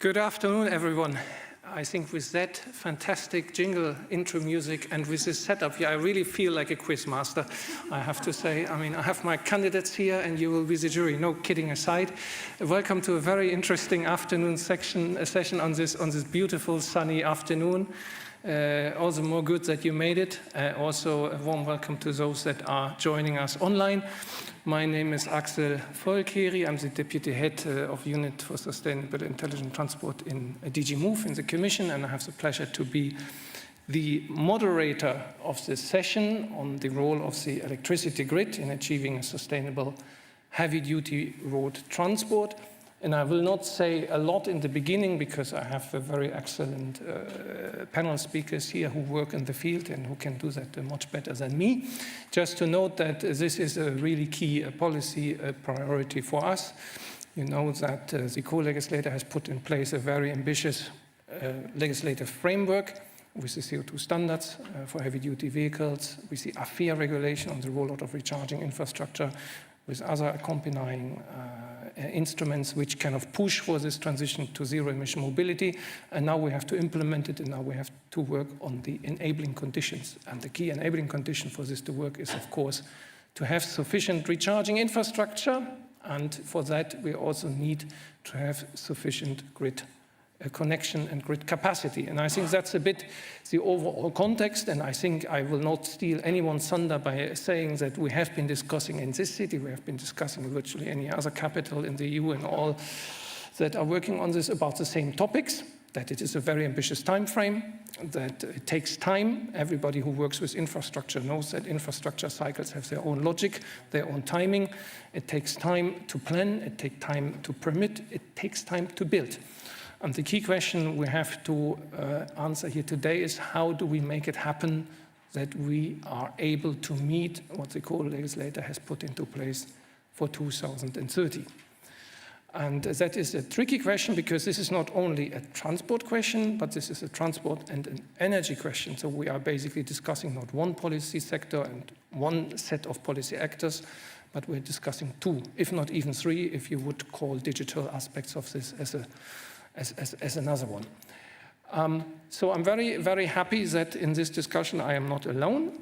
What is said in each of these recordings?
Good afternoon, everyone. I think with that fantastic jingle intro music and with this setup here, I really feel like a quiz master, I have to say. I mean, I have my candidates here and you will be the jury, no kidding aside. Welcome to a very interesting afternoon session on this beautiful sunny afternoon. Also more good that you made it. Also a warm welcome to those that are joining us online. My name is Axel Volkeri. I'm the Deputy Head of Unit for Sustainable Intelligent Transport in DG Move in the Commission, and I have the pleasure to be the moderator of this session on the role of the electricity grid in achieving a sustainable heavy-duty road transport. And I will not say a lot in the beginning because I have a very excellent panel speakers here who work in the field and who can do that much better than me. Just to note that this is a really key policy priority for us. You know that the co-legislator has put in place a very ambitious legislative framework with the CO2 standards for heavy-duty vehicles, with the AFIR regulation on the rollout of recharging infrastructure, with other accompanying instruments which kind of push for this transition to zero-emission mobility. And now we have to implement it, and now we have to work on the enabling conditions. And the key enabling condition for this to work is, of course, to have sufficient recharging infrastructure. And for that, we also need to have sufficient grid connection and grid capacity. And I think that's a bit the overall context, and I think I will not steal anyone's thunder by saying that we have been discussing in this city, we have been discussing virtually any other capital in the EU and all that are working on this about the same topics, that it is a very ambitious time frame, that it takes time. Everybody who works with infrastructure knows that infrastructure cycles have their own logic, their own timing. It takes time to plan, it takes time to permit, it takes time to build. And the key question we have to answer here today is how do we make it happen that we are able to meet what the co-legislator has put into place for 2030. And that is a tricky question because this is not only a transport question, but this is a transport and an energy question. So we are basically discussing not one policy sector and one set of policy actors, but we're discussing two, if not even three, if you would call digital aspects of this as another one. So I'm very, very happy that in this discussion I am not alone.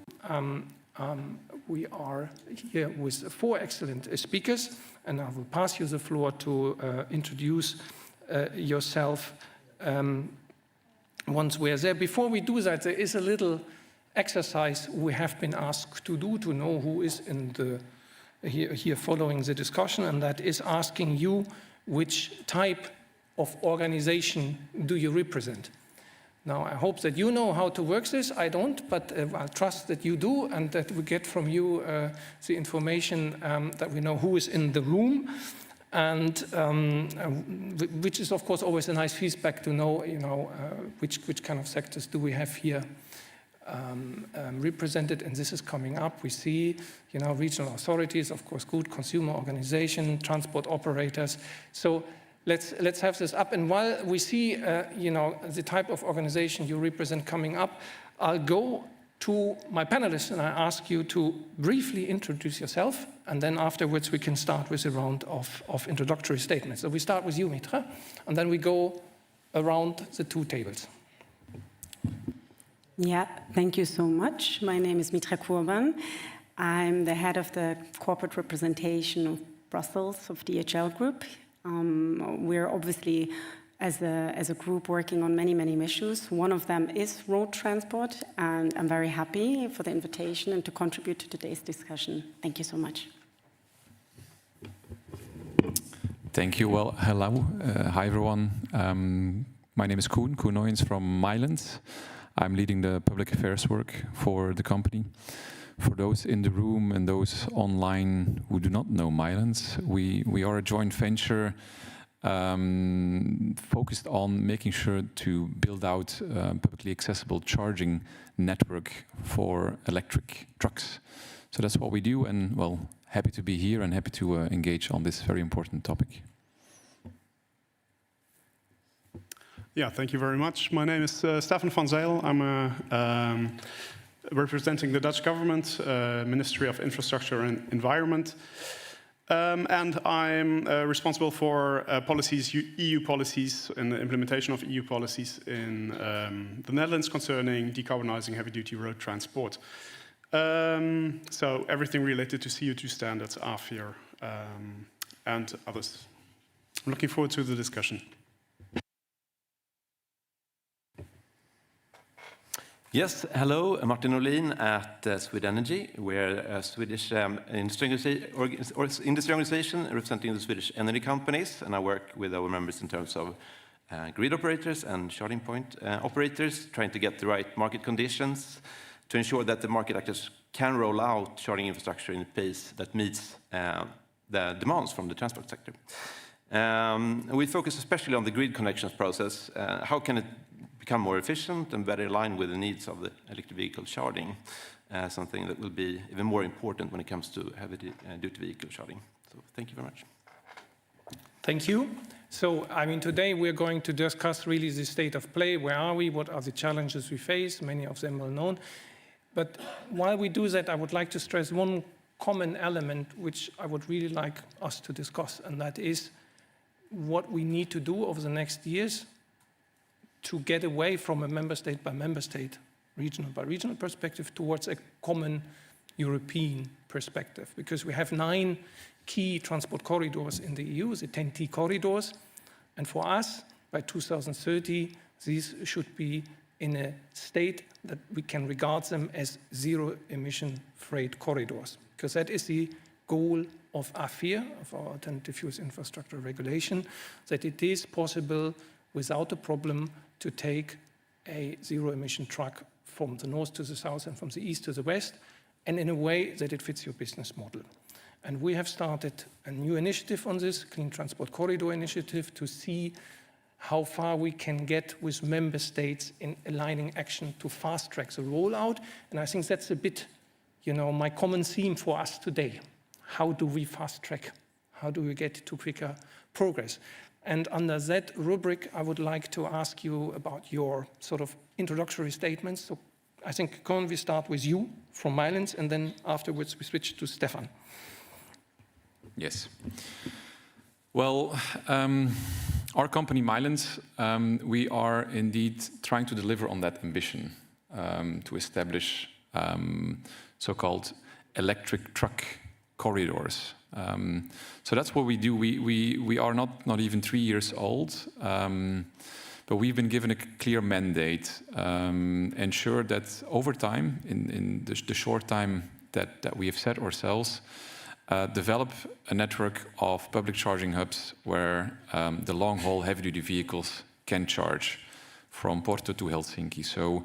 We are here with four excellent speakers, and I will pass you the floor to introduce yourself once we are there. Before we do that, there is a little exercise we have been asked to do to know who is in the here following the discussion, and that is asking you which type of organization do you represent? Now, I hope that you know how to work this. I don't, but I trust that you do and that we get from you the information that we know who is in the room, and which is, of course, always a nice feedback to know, which kind of sectors do we have here represented, and this is coming up. We see, regional authorities, of course, good consumer organization, transport operators. So let's have this up. And while we see, the type of organization you represent coming up, I'll go to my panelists and I ask you to briefly introduce yourself, and then afterwards we can start with a round of introductory statements. So we start with you, Mitra, and then we go around the two tables. Yeah, thank you so much. My name is Mitra Kurban. I'm the head of the corporate representation of Brussels of DHL Group. We're obviously, as a group, working on many, many issues. One of them is road transport, and I'm very happy for the invitation and to contribute to today's discussion. Thank you so much. Thank you. Well, hello. Hi, everyone. My name is Koen Oyens from Myland. I'm leading the public affairs work for the company. For those in the room and those online who do not know Myland, we are a joint venture focused on making sure to build out a publicly accessible charging network for electric trucks. So that's what we do, and well, happy to be here and happy to engage on this very important topic. Yeah, thank you very much. My name is Stefan van Zijl. I'm representing the Dutch government, Ministry of Infrastructure and Environment. And I'm responsible for policies, EU policies, and the implementation of EU policies in the Netherlands concerning decarbonizing heavy-duty road transport. So everything related to CO2 standards, AFIR, and others. I'm looking forward to the discussion. Yes, hello, Martin Olin at Swed Energy. We're a Swedish industry organization representing the Swedish energy companies, and I work with our members in terms of grid operators and charging point operators, trying to get the right market conditions to ensure that the market actors can roll out charging infrastructure in a pace that meets the demands from the transport sector. We focus especially on the grid connections process. How can it become more efficient and better aligned with the needs of the electric vehicle charging, something that will be even more important when it comes to heavy-duty vehicle charging. So thank you very much. Thank you. So, I mean, today we're going to discuss really the state of play. Where are we? What are the challenges we face? Many of them well known. But while we do that, I would like to stress one common element which I would really like us to discuss, and that is what we need to do over the next years to get away from a member state by member state, regional by regional perspective towards a common European perspective. Because we have 9 key transport corridors in the EU, the 10T corridors. And for us, by 2030, these should be in a state that we can regard them as zero-emission freight corridors. Because that is the goal of AFIR, of our Alternative Fuels Infrastructure Regulation, that it is possible without a problem to take a zero-emission truck from the north to the south and from the east to the west, and in a way that it fits your business model. And we have started a new initiative on this, Clean Transport Corridor Initiative, to see how far we can get with member states in aligning action to fast-track the rollout. And I think that's a bit, my common theme for us today. How do we fast-track? How do we get to quicker progress? And under that rubric, I would like to ask you about your sort of introductory statements. So I think, Con, we start with you from Mylens, and then afterwards we switch to Stefan. Yes. Well, our company, Mylens, we are indeed trying to deliver on that ambition to establish so-called electric truck corridors. So that's what we do. We are not even 3 years old, but we've been given a clear mandate, ensure that over time, in the short time that we have set ourselves, develop a network of public charging hubs where the long-haul heavy-duty vehicles can charge from Porto to Helsinki. So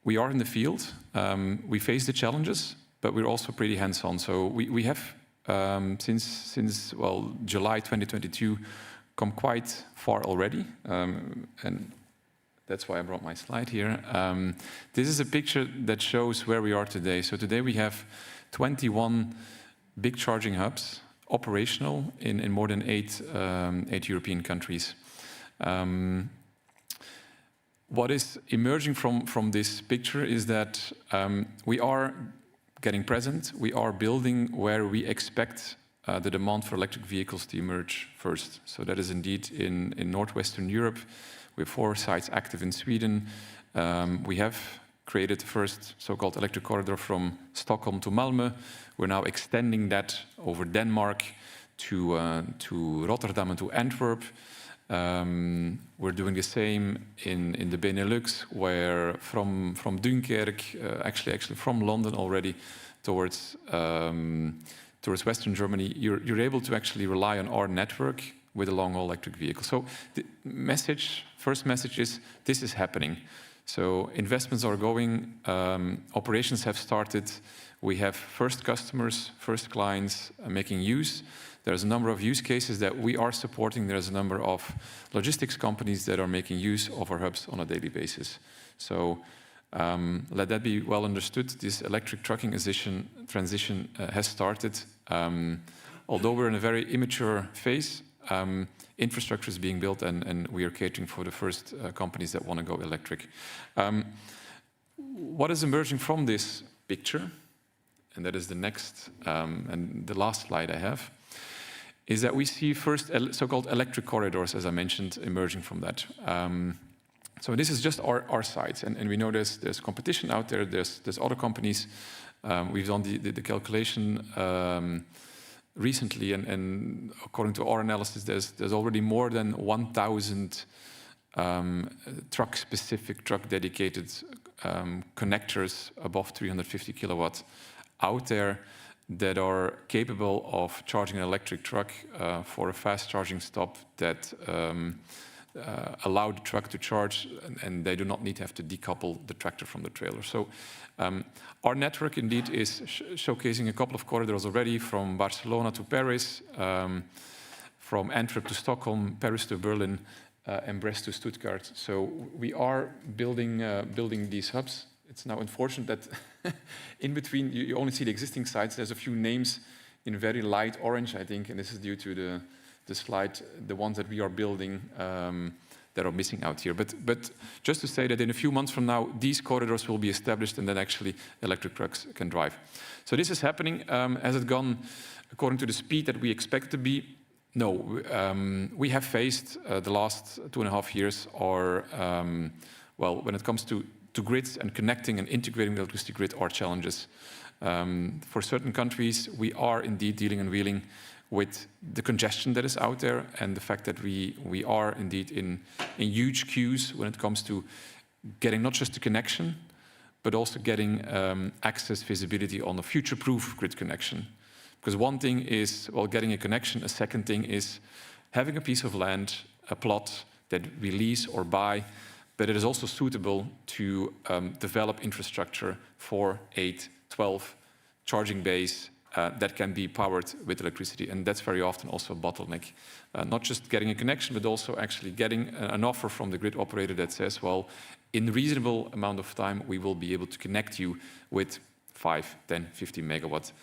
we are in the field. We face the challenges, but we're also pretty hands-on. So we have, since July 2022, come quite far already. And that's why I brought my slide here. This is a picture that shows where we are today. So today we have 21 big charging hubs operational in more than eight European countries. What is emerging from this picture is that we are getting present. We are building where we expect the demand for electric vehicles to emerge first. So that is indeed in Northwestern Europe. We have 4 sites active in Sweden. We have created the first so-called electric corridor from Stockholm to Malmö. We're now extending that over Denmark to Rotterdam and to Antwerp. We're doing the same in the Benelux, where from Dunkirk, actually from London already, towards Western Germany, you're able to actually rely on our network with a long-haul electric vehicle. So the first message is, this is happening. So investments are going, operations have started, we have first customers, first clients making use. There's a number of use cases that we are supporting. There's a number of logistics companies that are making use of our hubs on a daily basis. So let that be well understood. This electric trucking transition has started. Although we're in a very immature phase, infrastructure is being built, and we are catering for the first companies that want to go electric. What is emerging from this picture and that is the next and the last slide I have, is that we see first so-called electric corridors, as I mentioned, emerging from that. So this is just our sites, and we know there's competition out there. There's other companies. We've done the calculation recently, and according to our analysis, there's already more than 1,000 truck-specific, truck-dedicated connectors above 350 kilowatts out there that are capable of charging an electric truck for a fast charging stop that allow the truck to charge, and they do not need to have to decouple the tractor from the trailer. So our network indeed is showcasing a couple of corridors already, from Barcelona to Paris, from Antwerp to Stockholm, Paris to Berlin, and Brest to Stuttgart. So we are building these hubs. It's now unfortunate that in between you only see the existing sites. There's a few names in very light orange, I think, and this is due to the slide, the ones that we are building that are missing out here. But just to say that in a few months from now, these corridors will be established, and then actually electric trucks can drive. So this is happening. Has it gone according to the speed that we expect to be? No. We have faced the last 2.5 years, or well, when it comes to grids and connecting and integrating the electricity grid, are challenges. For certain countries, we are indeed dealing and wheeling with the congestion that is out there, and the fact that we are indeed in huge queues when it comes to getting not just the connection, but also getting access, visibility on a future-proof grid connection. Because one thing is, well, getting a connection. A second thing is having a piece of land, a plot that we lease or buy, but it is also suitable to develop infrastructure for 8, 12 charging bays that can be powered with electricity. And that's very often also a bottleneck. Not just getting a connection, but also actually getting an offer from the grid operator that says, well, in a reasonable amount of time, we will be able to connect you with 5, 10, 50 megawatts.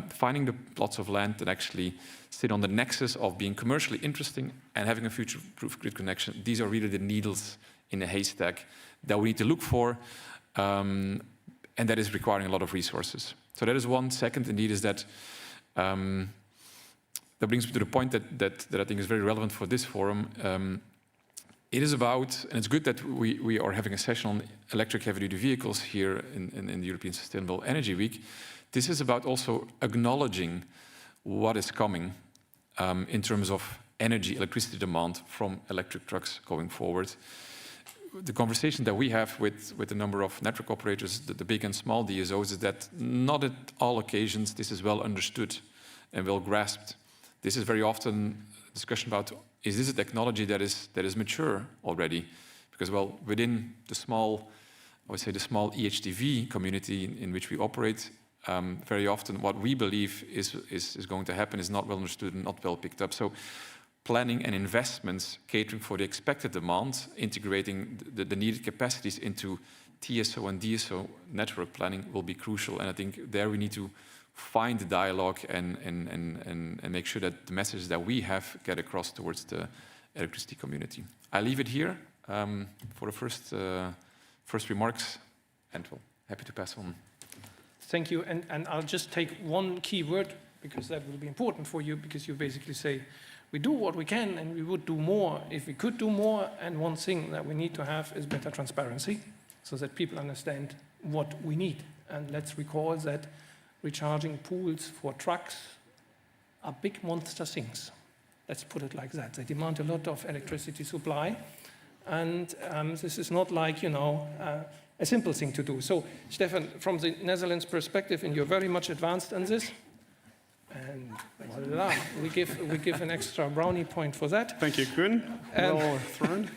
Finding the plots of land that actually sit on the nexus of being commercially interesting and having a future-proof grid connection, these are really the needles in a haystack that we need to look for, and that is requiring a lot of resources. So that is one. Second, indeed, is that that brings me to the point that I think is very relevant for this forum. It is about, and it's good that we are having a session on electric heavy-duty vehicles here in the European Sustainable Energy Week. This is about also acknowledging what is coming in terms of energy, electricity demand from electric trucks going forward. The conversation that we have with a number of network operators, the big and small DSOs, is that not at all occasions this is well understood and well grasped. This is very often a discussion about, is this a technology that is mature already? Because, well, within the small, I would say the small EHTV community in which we operate, very often what we believe is going to happen is not well understood and not well picked up. So planning and investments catering for the expected demand, integrating the needed capacities into TSO and DSO network planning will be crucial. And I think there we need to find the dialogue and make sure that the messages that we have get across towards the electricity community. I leave it here for the first remarks, and well, happy to pass on. Thank you, and I'll just take one key word, because that will be important for you, because you basically say, we do what we can and we would do more if we could do more, and one thing that we need to have is better transparency, so that people understand what we need. And let's recall that recharging pools for trucks are big monster things. Let's put it like that. They demand a lot of electricity supply, and this is not like, you know, a simple thing to do. So, Stefan, from the Netherlands perspective, and you're very much advanced in this, and voila, we give an extra brownie point for that. Thank you, Koen. Well thrown.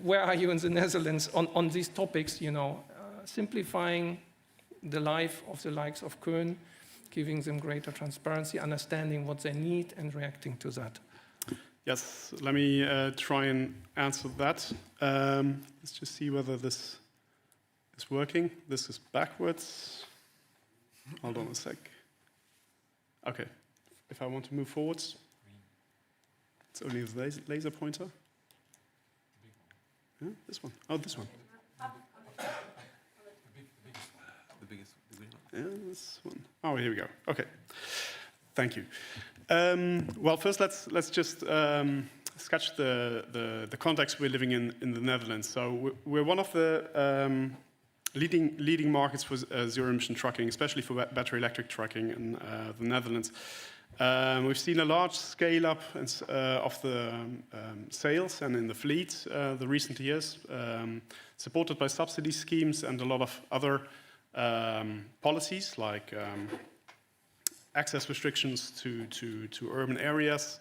Where are you in the Netherlands on these topics? You know, simplifying the life of the likes of Koen, giving them greater transparency, understanding what they need, and reacting to that. Yes, let me try and answer that. Let's just see whether this is working. This is backwards. Hold on a sec. Okay, if I want to move forwards, it's only the laser pointer. Yeah, this one. Oh, this one. The biggest. this one. Oh, here we go. Okay, thank you. Well, first let's just sketch the context we're living in the Netherlands. So we're one of the leading markets for zero-emission trucking, especially for battery electric trucking in the Netherlands. We've seen a large scale-up of the sales and in the fleet the recent years, supported by subsidy schemes and a lot of other policies like access restrictions to urban areas.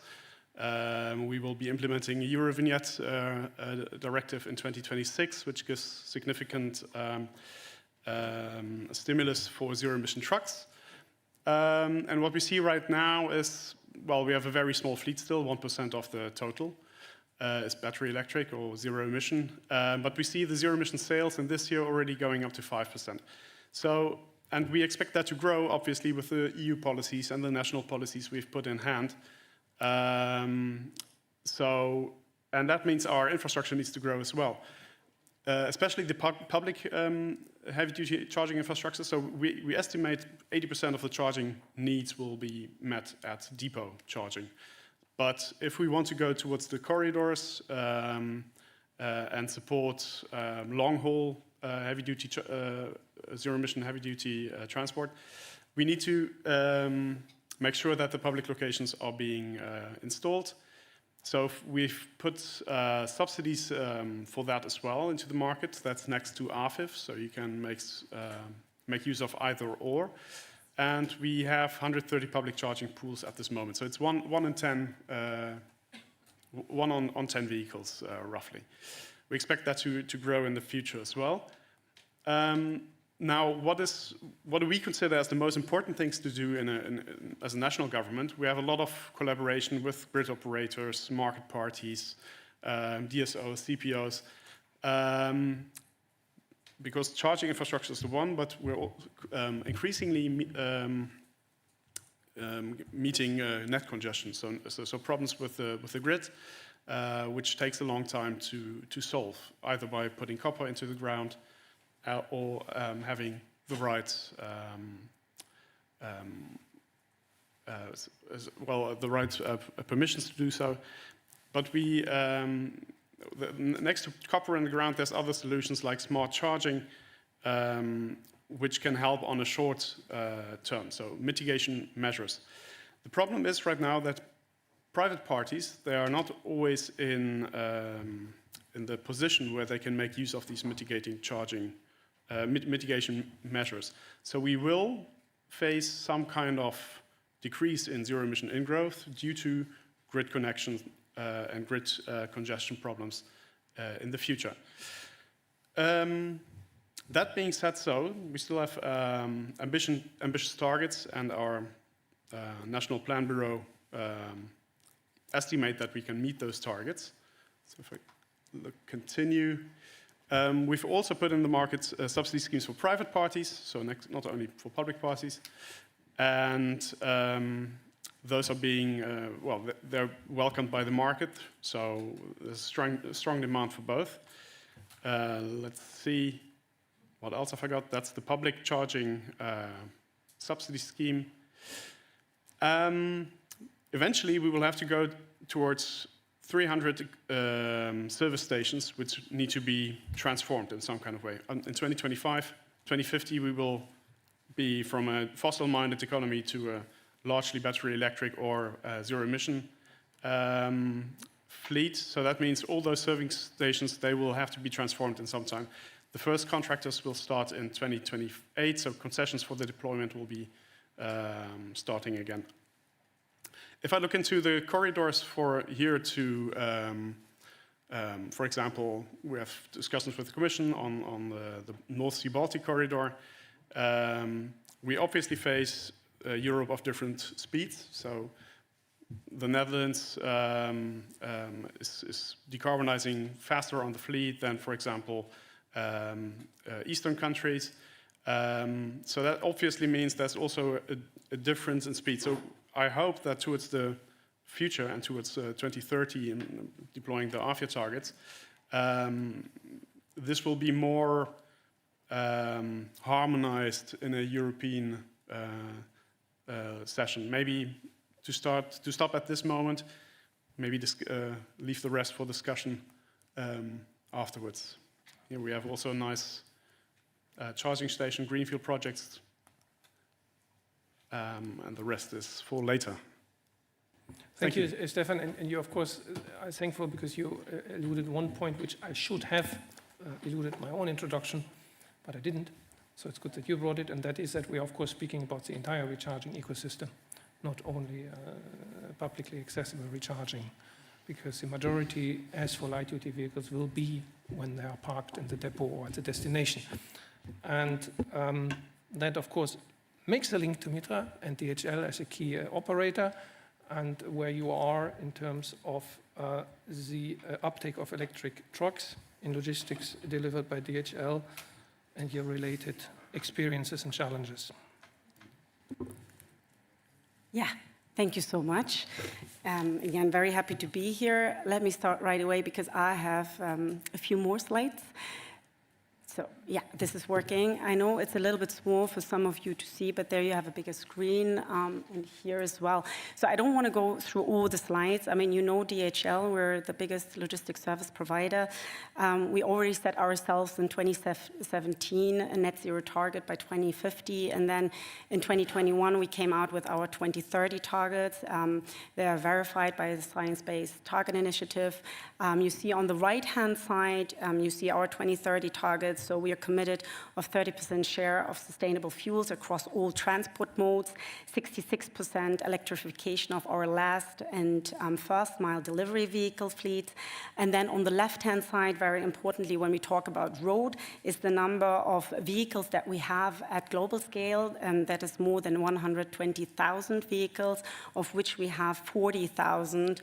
We will be implementing a Eurovignette directive in 2026, which gives significant stimulus for zero-emission trucks. And what we see right now is, well, we have a very small fleet still, 1% of the total is battery electric or zero emission. But we see the zero emission sales in this year already going up to 5%. So, and we expect that to grow, obviously, with the EU policies and the national policies we've put in hand. And that means our infrastructure needs to grow as well, especially the public heavy-duty charging infrastructure. So we estimate 80% of the charging needs will be met at depot charging. But if we want to go towards the corridors and support long-haul heavy-duty zero-emission heavy-duty transport, we need to make sure that the public locations are being installed. So we've put subsidies for that as well into the market. That's next to AFIR, so you can make use of either or. And we have 130 public charging pools at this moment. So it's one on 10 vehicles, roughly. We expect that to grow in the future as well. Now, what do we consider as the most important things to do as a national government? We have a lot of collaboration with grid operators, market parties, DSOs, CPOs, because charging infrastructure is the one, but we're increasingly meeting net congestion, so problems with the grid, which takes a long time to solve, either by putting copper into the ground, or having the right, permissions to do so. But next to copper in the ground, there's other solutions like smart charging, which can help on a short term, so mitigation measures. The problem is right now that private parties, they are not always in the position where they can make use of these mitigation measures. So we will face some kind of decrease in zero-emission ingrowth due to grid connections and grid congestion problems in the future. That being said, we still have ambitious targets, and our National Plan Bureau estimate that we can meet those targets. So if I continue. We've also put in the market subsidy schemes for private parties, so not only for public parties. And those are being, they're welcomed by the market, so there's strong demand for both. Let's see, what else have I got? That's the public charging subsidy scheme. Eventually, we will have to go towards 300 service stations which need to be transformed in some kind of way. In 2025, 2050, we will be from a fossil-minded economy to a largely battery electric or zero-emission fleet. So that means all those serving stations, they will have to be transformed in some time. The first contractors will start in 2028, so concessions for the deployment will be starting again. If I look into the corridors for here to, for example, we have discussions with the Commission on the North Sea Baltic corridor. We obviously face Europe of different speeds. So the Netherlands is decarbonizing faster on the fleet than, for example, Eastern countries. So that obviously means there's also a difference in speed. So I hope that towards the future and towards 2030 in deploying the AFIR targets, this will be more harmonized in a European session. Maybe to stop at this moment, maybe leave the rest for discussion afterwards. Here we have also nice charging station, greenfield projects, and the rest is for later. Thank you, Stefan. And you, of course, are thankful because you alluded one point which I should have alluded my own introduction, but I didn't. So it's good that you brought it, and that is that we are, of course, speaking about the entire recharging ecosystem, not only publicly accessible recharging, because the majority, as for light-duty vehicles, will be when they are parked in the depot or at the destination. And that, of course, makes a link to Mitra and DHL as a key operator, and where you are in terms of the uptake of electric trucks in logistics delivered by DHL and your related experiences and challenges. Yeah, thank you so much. Again, very happy to be here. Let me start right away because I have a few more slides. So yeah, this is working. I know it's a little bit small for some of you to see, but there you have a bigger screen, and here as well. So I don't want to go through all the slides. I mean, you know DHL, we're the biggest logistics service provider. We already set ourselves in 2017 a net zero target by 2050, and then in 2021 we came out with our 2030 targets. They are verified by the Science Based Target Initiative. You see on the right-hand side, you see our 2030 targets. So we are committed of 30% share of sustainable fuels across all transport modes, 66% electrification of our last and first mile delivery vehicle fleet. And then on the left-hand side, very importantly, when we talk about road, is the number of vehicles that we have at global scale, and that is more than 120,000 vehicles, of which we have 40,000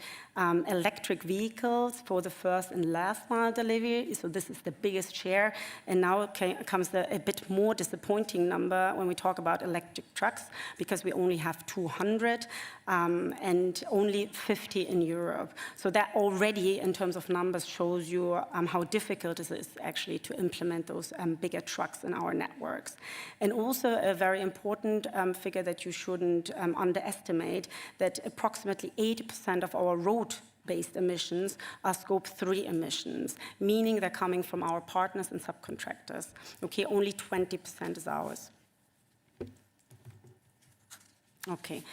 electric vehicles for the first and last mile delivery. So this is the biggest share. And now comes a bit more disappointing number when we talk about electric trucks, because we only have 200 and only 50 in Europe. So that already, in terms of numbers, shows you how difficult it is actually to implement those bigger trucks in our networks. And also a very important figure that you shouldn't underestimate, that approximately 80% of our road-based emissions are Scope 3 emissions, meaning they're coming from our partners and subcontractors. Okay, only 20% is ours. Okay.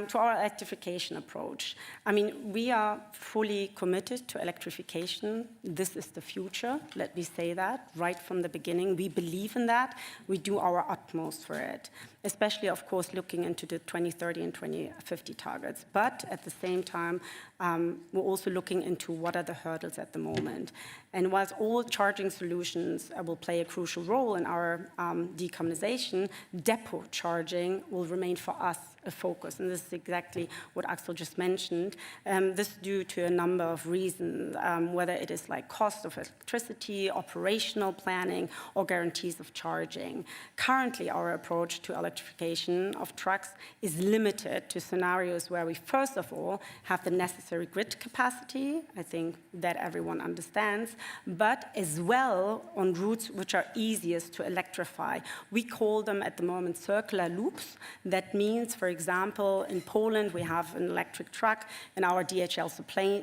To our electrification approach. I mean, we are fully committed to electrification. This is the future, let me say that, right from the beginning. We believe in that. We do our utmost for it, especially, of course, looking into the 2030 and 2050 targets. But at the same time, we're also looking into what are the hurdles at the moment. And whilst all charging solutions will play a crucial role in our decarbonization, depot charging will remain for us a focus. And this is exactly what Axel just mentioned. This is due to a number of reasons, whether it is like cost of electricity, operational planning, or guarantees of charging. Currently, our approach to electrification of trucks is limited to scenarios where we, first of all, have the necessary grid capacity. I think that everyone understands, but as well on routes which are easiest to electrify. We call them at the moment circular loops. That means, for example, in Poland, we have an electric truck in our DHL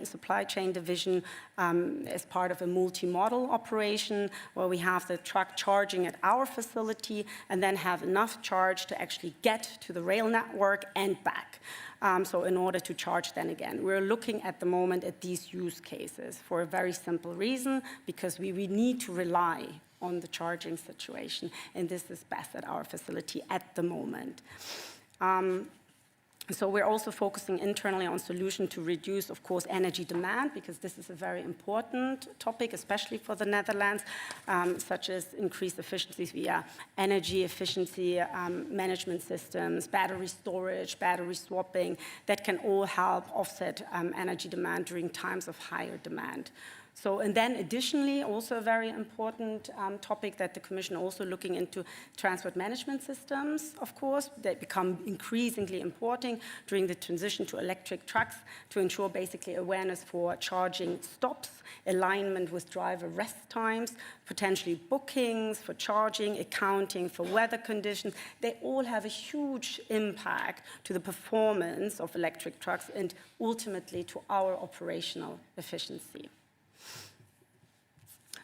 supply chain division as part of a multi-model operation where we have the truck charging at our facility and then have enough charge to actually get to the rail network and back. So in order to charge then again. We're looking at the moment at these use cases for a very simple reason, because we need to rely on the charging situation, and this is best at our facility at the moment. So we're also focusing internally on solutions to reduce, of course, energy demand, because this is a very important topic, especially for the Netherlands, such as increased efficiencies via energy efficiency management systems, battery storage, battery swapping, that can all help offset energy demand during times of higher demand. So, and then additionally, also a very important topic that the Commission also looking into transport management systems, of course, that become increasingly important during the transition to electric trucks to ensure basically awareness for charging stops, alignment with driver rest times, potentially bookings for charging, accounting for weather conditions. They all have a huge impact to the performance of electric trucks and ultimately to our operational efficiency.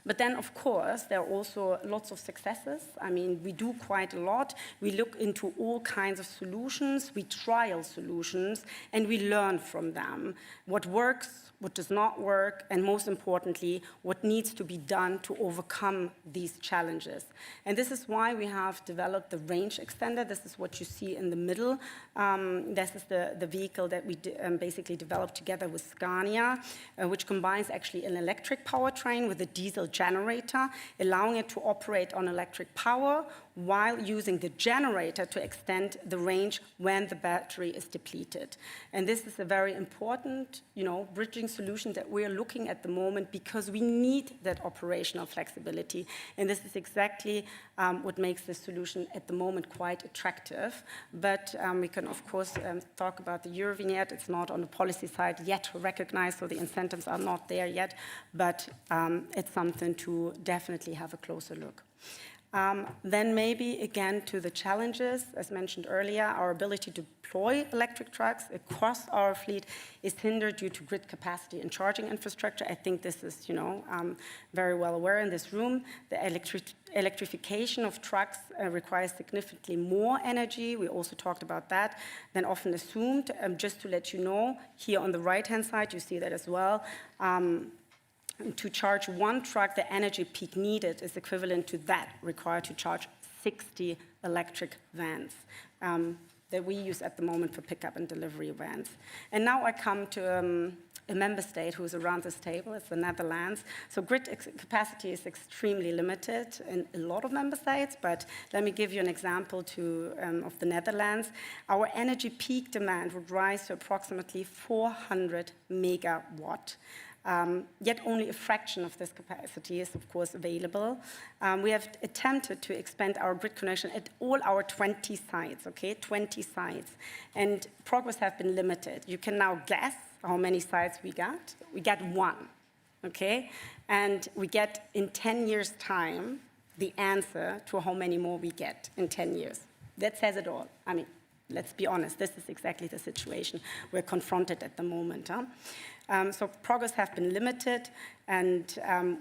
But then, of course, there are also lots of successes. I mean, we do quite a lot. We look into all kinds of solutions, we trial solutions, and we learn from them. What works, what does not work, and most importantly, what needs to be done to overcome these challenges. And this is why we have developed the range extender. This is what you see in the middle. This is the vehicle that we basically developed together with Scania, which combines actually an electric powertrain with a diesel generator, allowing it to operate on electric power while using the generator to extend the range when the battery is depleted. And this is a very important, bridging solution that we're looking at the moment because we need that operational flexibility. And this is exactly what makes this solution at the moment quite attractive. But we can, of course, talk about the Eurovignette. It's not on the policy side yet recognized, so the incentives are not there yet. But it's something to definitely have a closer look. Then maybe again to the challenges, as mentioned earlier, our ability to deploy electric trucks across our fleet is hindered due to grid capacity and charging infrastructure. I think this is, very well aware in this room. The electrification of trucks requires significantly more energy. We also talked about that than often assumed. Just to let you know, here on the right-hand side, you see that as well. To charge one truck, the energy peak needed is equivalent to that required to charge 60 electric vans that we use at the moment for pickup and delivery vans. And now I come to a member state who is around this table. It's the Netherlands. So grid capacity is extremely limited in a lot of member states, but let me give you an example of the Netherlands. Our energy peak demand would rise to approximately 400 megawatt. Yet only a fraction of this capacity is, of course, available. We have attempted to expand our grid connection at all our 20 sites, 20 sites. And progress has been limited. You can now guess how many sites we got. We got one, And we get, in 10 years' time, the answer to how many more we get in 10 years. That says it all. I mean, let's be honest, this is exactly the situation we're confronted at the moment. So progress has been limited, and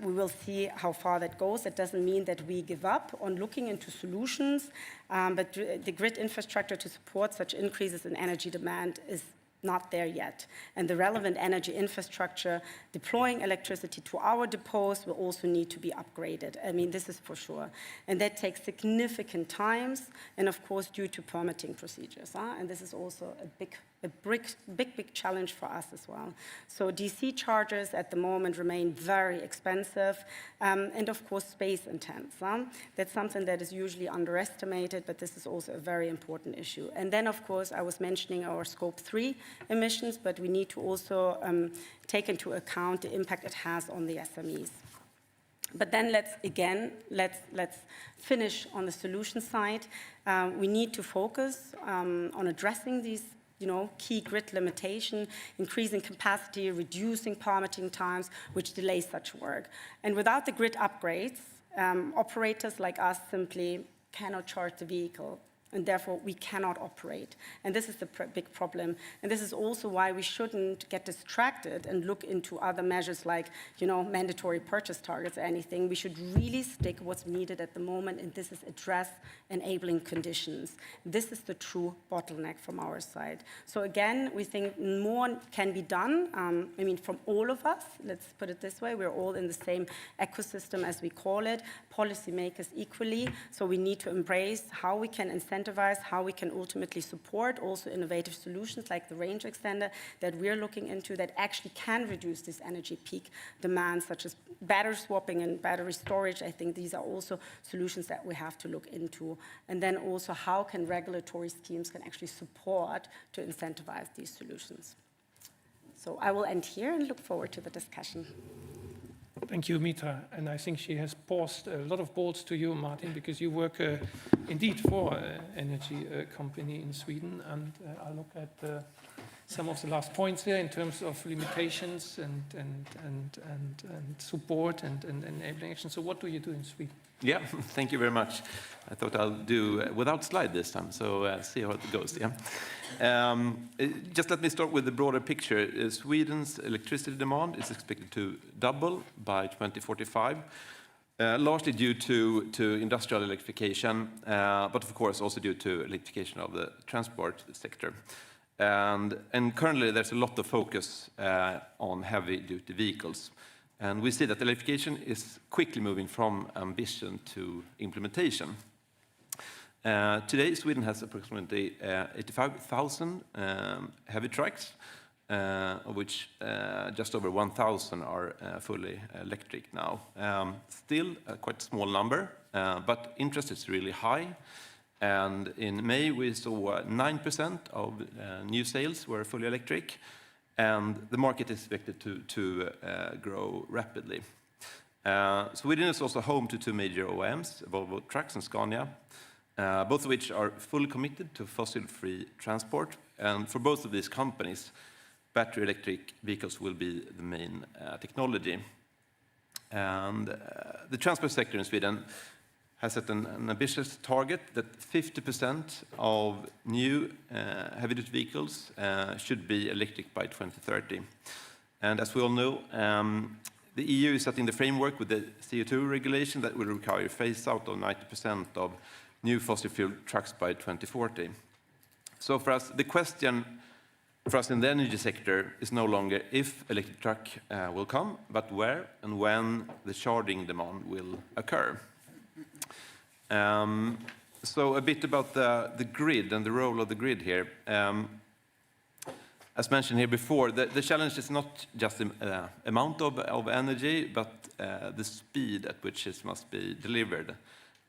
we will see how far that goes. It doesn't mean that we give up on looking into solutions, but the grid infrastructure to support such increases in energy demand is not there yet. And the relevant energy infrastructure deploying electricity to our depots will also need to be upgraded. I mean, this is for sure. And that takes significant times, and of course, due to permitting procedures. And this is also a big challenge for us as well. So DC chargers at the moment remain very expensive and of course space intense. That's something that is usually underestimated, but this is also a very important issue. And then of course I was mentioning our scope 3 emissions, but we need to also take into account the impact it has on the SMEs. But then let's finish on the solution side. We need to focus on addressing these key grid limitation, increasing capacity, reducing permitting times, which delays such work. And without the grid upgrades, operators like us simply cannot charge the vehicle, and therefore we cannot operate. And this is the big problem. And this is also why we shouldn't get distracted and look into other measures like, mandatory purchase targets or anything. We should really stick what's needed at the moment, and this is address enabling conditions. This is the true bottleneck from our side. So again, we think more can be done. From all of us, let's put it this way, we're all in the same ecosystem, as we call it, policymakers equally. So we need to embrace how we can incentivize, how we can ultimately support also innovative solutions like the range extender that we're looking into that actually can reduce this energy peak demand, such as battery swapping and battery storage. I think these are also solutions that we have to look into. And then also how can regulatory schemes can actually support to incentivize these solutions. So I will end here and look forward to the discussion. Thank you, Mitra. And I think she has paused a lot of balls to you, Martin, because you work indeed for an energy company in Sweden. And I look at some of the last points there in terms of limitations and support and enabling action. So what do you do in Sweden? Yeah, thank you very much. I thought I'll do without slide this time, so see how it goes. Yeah. Just let me start with the broader picture. Sweden's electricity demand is expected to double by 2045, largely due to industrial electrification, but of course also due to electrification of the transport sector. And currently there's a lot of focus on heavy-duty vehicles. And we see that electrification is quickly moving from ambition to implementation. Today, Sweden has approximately 85,000 heavy trucks, of which just over 1,000 are fully electric now. Still a quite small number, but interest is really high. And in May, we saw 9% of new sales were fully electric. And the market is expected to grow rapidly. Sweden is also home to two major OEMs, Volvo Trucks and Scania, both of which are fully committed to fossil-free transport. And for both of these companies, battery electric vehicles will be the main technology. And the transport sector in Sweden has set an ambitious target that 50% of new heavy-duty vehicles should be electric by 2030. And as we all know, the EU is setting the framework with the CO2 regulation that will require phase-out of 90% of new fossil-fuel trucks by 2040. So for us, the question for us in the energy sector is no longer if electric truck will come, but where and when the charging demand will occur. So a bit about the grid and the role of the grid here. As mentioned here before, the challenge is not just the amount of energy, but the speed at which it must be delivered.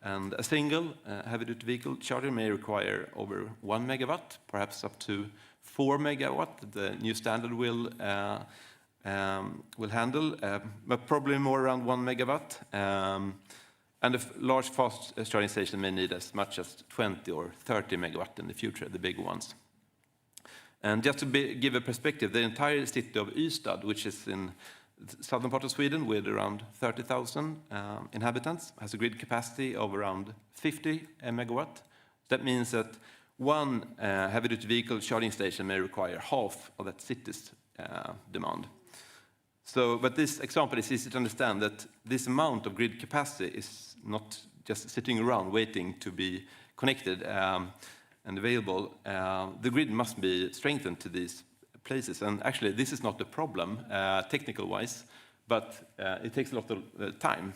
And a single heavy-duty vehicle charger may require over 1 megawatt, perhaps up to 4 megawatt. The new standard will handle, but probably more around 1 megawatt. And a large fast charging station may need as much as 20 or 30 megawatt in the future, the big ones. And just to give a perspective, the entire city of EUSEW, which is in the southern part of Sweden with around 30,000 inhabitants, has a grid capacity of around 50 megawatt. That means that one heavy-duty vehicle charging station may require half of that city's demand. So, but this example is easy to understand that this amount of grid capacity is not just sitting around waiting to be connected and available. The grid must be strengthened to these places. And actually, this is not the problem, technical-wise, but it takes a lot of time.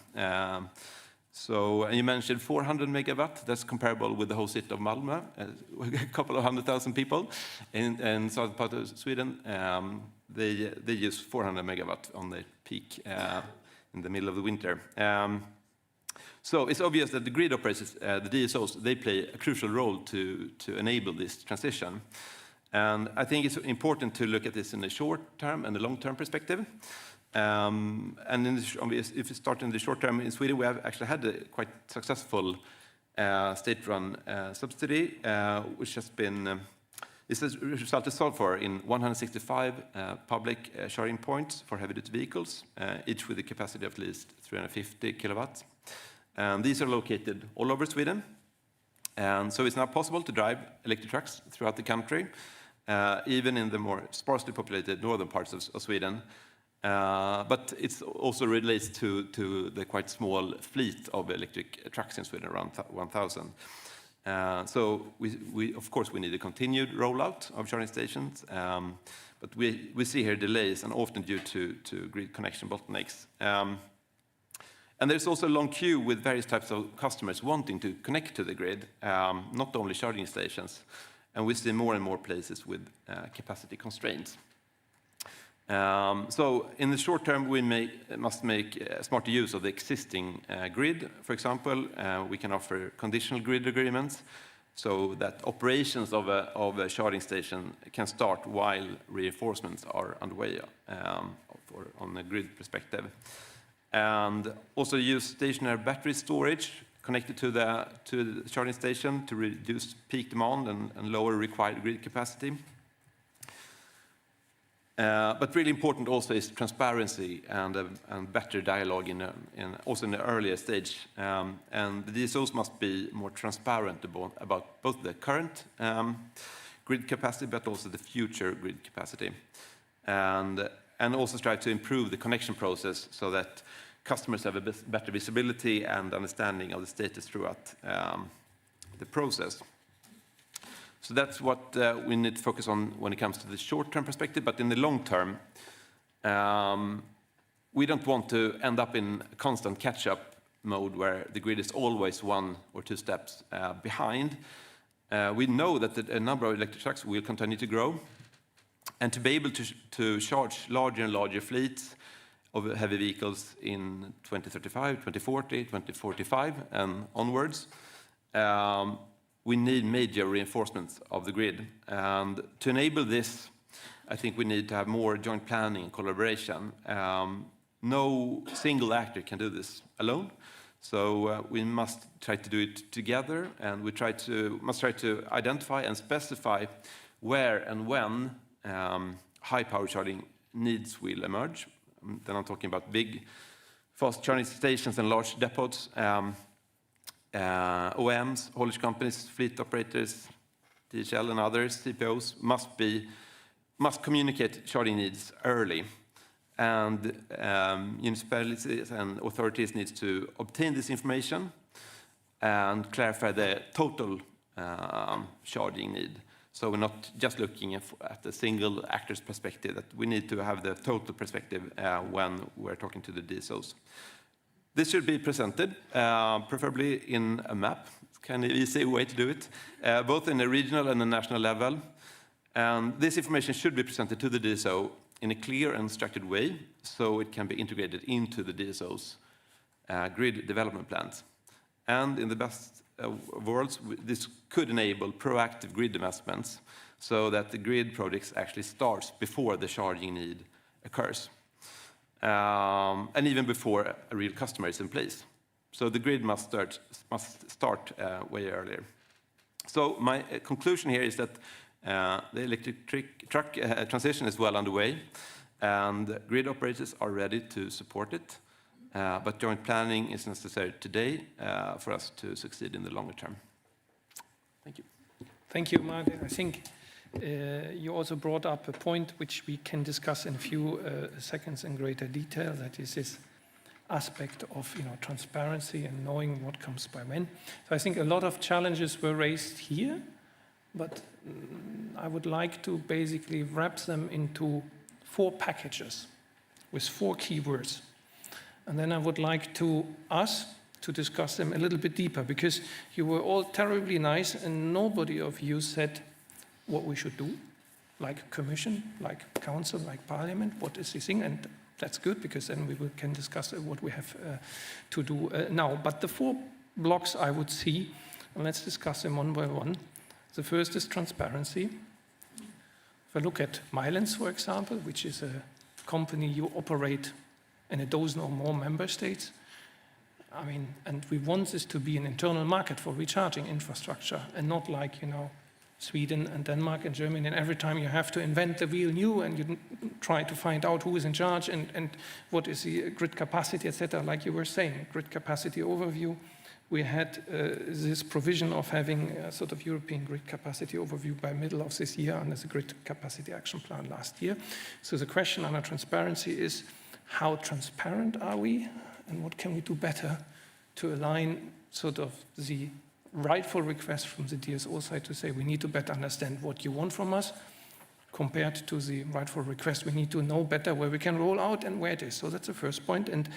So you mentioned 400 megawatt. That's comparable with the whole city of Malmö, a couple of 100,000 people in southern part of Sweden. They use 400 megawatt on their peak in the middle of the winter. So it's obvious that the grid operators, the DSOs, they play a crucial role to enable this transition. And I think it's important to look at this in the short-term and the long-term perspective. And if we start in the short term, in Sweden, we have actually had a quite successful state-run subsidy, which has been, this has resulted so far in 165 public charging points for heavy-duty vehicles, each with a capacity of at least 350 kilowatts. These are located all over Sweden. And so it's now possible to drive electric trucks throughout the country, even in the more sparsely populated northern parts of Sweden. But it also relates to the quite small fleet of electric trucks in Sweden, around 1,000. So we of course, we need a continued rollout of charging stations, but we see here delays and often due to grid connection bottlenecks. And there's also a long queue with various types of customers wanting to connect to the grid, not only charging stations. And we see more and more places with capacity constraints. So in the short term, we must make smarter use of the existing grid. For example, we can offer conditional grid agreements so that operations of a charging station can start while reinforcements are underway on the grid perspective. and also use stationary battery storage connected to the charging station to reduce peak demand and lower required grid capacity. But really important also is transparency and better dialogue also in the earlier stage. And the DSOs must be more transparent about both the current grid capacity, but also the future grid capacity. And also strive to improve the connection process so that customers have a better visibility and understanding of the status throughout the process. So that's what we need to focus on when it comes to the short-term perspective, but in the long term, we don't want to end up in a constant catch-up mode where the grid is always 1 or 2 steps behind. We know that a number of electric trucks will continue to grow, and to be able to charge larger and larger fleets of heavy vehicles in 2035, 2040, 2045 and onwards, we need major reinforcements of the grid. And to enable this, I think we need to have more joint planning and collaboration. No single actor can do this alone, so we must try to do it together, and we must try to identify and specify where and when high power charging needs will emerge. Then I'm talking about big fast charging stations and large depots. OEMs, haulage companies, fleet operators, DHL and others, CPOs, must communicate charging needs early. And municipalities and authorities need to obtain this information and clarify the total charging need. So we're not just looking at the single actor's perspective, that we need to have the total perspective when we're talking to the DSOs. This should be presented, preferably in a map. It's kind of an easy way to do it, both in a regional and a national level. And this information should be presented to the DSO in a clear and structured way, so it can be integrated into the DSO's grid development plans. And in the best of worlds, this could enable proactive grid investments so that the grid projects actually starts before the charging need occurs. And even before a real customer is in place. So the grid must start way earlier. So my conclusion here is that the electric truck transition is well underway, and grid operators are ready to support it. But joint planning is necessary today for us to succeed in the longer term. Thank you. Thank you, Martin. I think you also brought up a point which we can discuss in a few seconds in greater detail. That is this aspect of transparency and knowing what comes by when. So I think a lot of challenges were raised here, but I would like to basically wrap them into 4 packages with 4 keywords. And then I would like us to discuss them a little bit deeper, because you were all terribly nice and nobody of you said what we should do, like Commission, like Council, like Parliament, what is this thing? And that's good, because then we can discuss what we have to do now. But the 4 blocks I would see, and let's discuss them one by one. The first is transparency. If I look at Mylands, for example, which is a company you operate in a dozen or more member states, and we want this to be an internal market for recharging infrastructure, and not like, Sweden and Denmark and Germany, and every time you have to invent the wheel new and you try to find out who is in charge and what is the grid capacity, etc., like you were saying, grid capacity overview. We had this provision of having a sort of European grid capacity overview by middle of this year under the grid capacity action plan last year. So the question under transparency is, how transparent are we, and what can we do better to align sort of the rightful request from the DSO side to say we need to better understand what you want from us, compared to the rightful request we need to know better where we can roll out and where it is. So that's the first point. And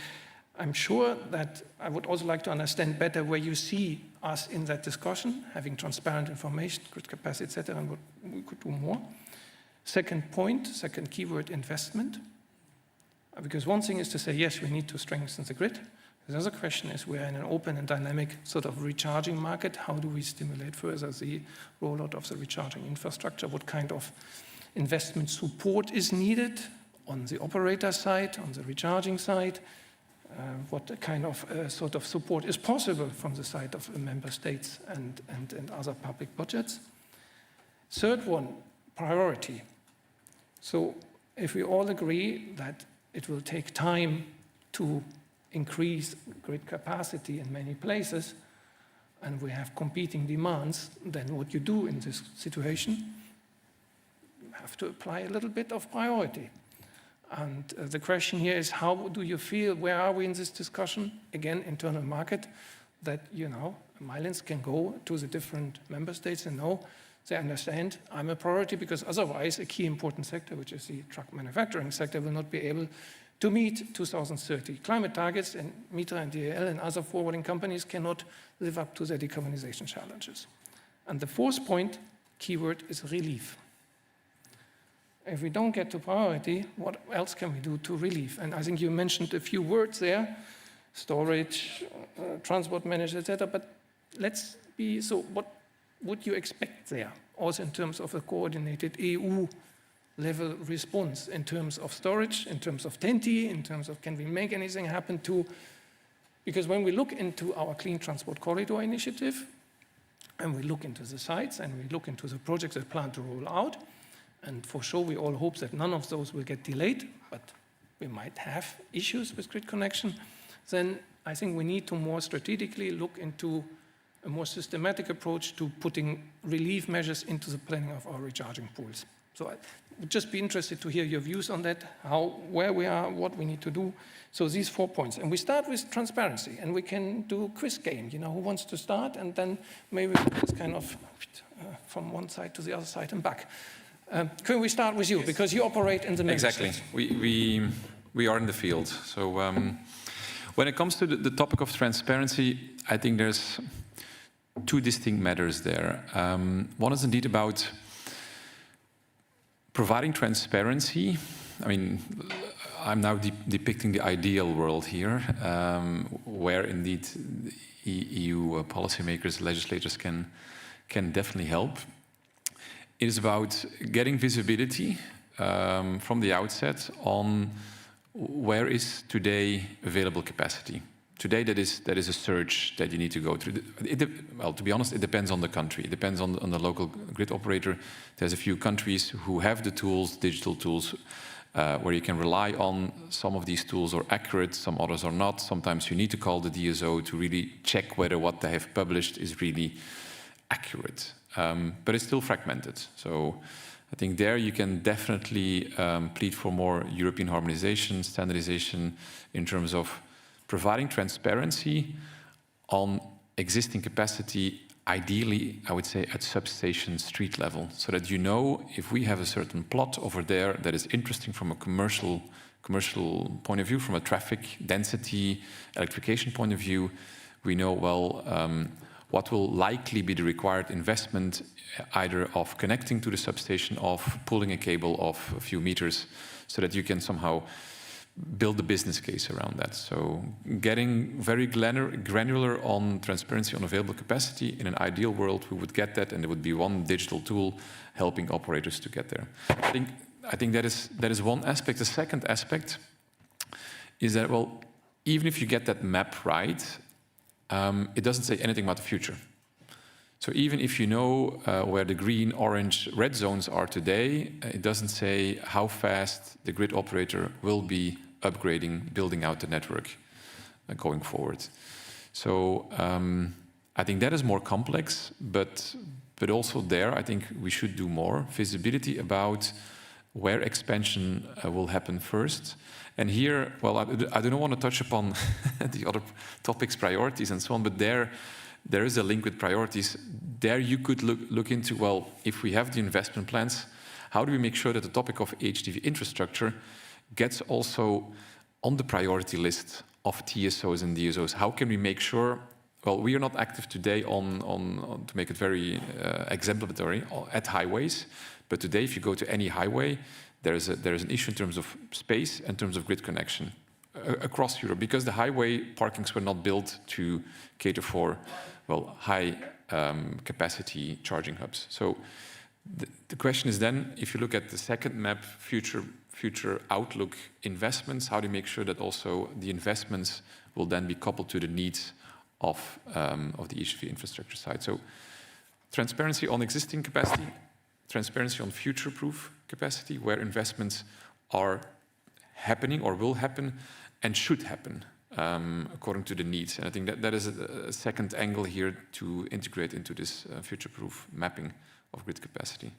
I'm sure that I would also like to understand better where you see us in that discussion, having transparent information, grid capacity, etc., and what we could do more. Second point, second keyword, investment. Because one thing is to say, yes, we need to strengthen the grid. The other question is, we're in an open and dynamic sort of recharging market. How do we stimulate further the rollout of the recharging infrastructure? What kind of investment support is needed on the operator side, on the recharging side? what kind of sort of support is possible from the side of member states and other public budgets. Third one, priority. So if we all agree that it will take time to increase grid capacity in many places, and we have competing demands, then what you do in this situation, you have to apply a little bit of priority. And the question here is, how do you feel, where are we in this discussion? Again, internal market, that, you know, Mylands can go to the different member states and know, they understand I'm a priority, because otherwise a key important sector, which is the truck manufacturing sector, will not be able to meet 2030 climate targets, and Mitra and DAL and other forwarding companies cannot live up to their decarbonization challenges. And the fourth point, keyword, is relief. If we don't get to priority, what else can we do to relieve? And I think you mentioned a few words there, storage, transport managers, etc. But let's be, so what would you expect there? Also in terms of a coordinated EU-level response, in terms of storage, in terms of TEN-T, in terms of can we make anything happen to, because when we look into our Clean Transport Corridor initiative, and we look into the sites, and we look into the projects that plan to roll out, and for sure, we all hope that none of those will get delayed, but we might have issues with grid connection. Then I think we need to more strategically look into a more systematic approach to putting relief measures into the planning of our recharging pools. So I would just be interested to hear your views on that, where we are, what we need to do. So these 4 points. And we start with transparency, and we can do a quiz game, you know, who wants to start, and then maybe just kind of from one side to the other side and back. Can we start with you, because you operate in the member Exactly. states? We are in the field. So when it comes to the topic of transparency, I think there's two distinct matters there. One is indeed about providing transparency. I mean, I'm now depicting the ideal world here, where indeed EU policymakers, legislators can definitely help. It is about getting visibility from the outset on where is today available capacity. Today, that is a search that you need to go through. Well, to be honest, it depends on the country. It depends on the local grid operator. There's a few countries who have the tools, digital tools, where you can rely on. Some of these tools are accurate, some others are not. Sometimes you need to call the DSO to really check whether what they have published is really accurate. But it's still fragmented. So I think there you can definitely plead for more European harmonization, standardization in terms of providing transparency on existing capacity, ideally, I would say, at substation street level, so that you know if we have a certain plot over there that is interesting from a commercial point of view, from a traffic density, electrification point of view, we know, well, what will likely be the required investment, either of connecting to the substation, of pulling a cable of a few meters, so that you can somehow build a business case around that. So getting very granular on transparency on available capacity. In an ideal world, we would get that, and there would be one digital tool helping operators to get there. I think that is one aspect. The second aspect is that, well, even if you get that map right, it doesn't say anything about the future. So even if you know where the green, orange, red zones are today, it doesn't say how fast the grid operator will be upgrading, building out the network going forward. So I think that is more complex, but also there I think we should do more visibility about where expansion will happen first. And here, well, I don't want to touch upon the other topics, priorities and so on, but there is a link with priorities. There you could look into, well, if we have the investment plans, how do we make sure that the topic of HDV infrastructure gets also on the priority list of TSOs and DSOs? How can we make sure, well, we are not active today on to make it very exemplary, at highways, but today if you go to any highway, there is an issue in terms of space and in terms of grid connection across Europe, because the highway parkings were not built to cater for, well, high capacity charging hubs. So the question is then, if you look at the second map, future future outlook investments, how do you make sure that also the investments will then be coupled to the needs of the HV infrastructure side? So transparency on existing capacity, transparency on future-proof capacity, where investments are happening or will happen and should happen according to the needs. And I think that is a second angle here to integrate into this future-proof mapping of grid capacity.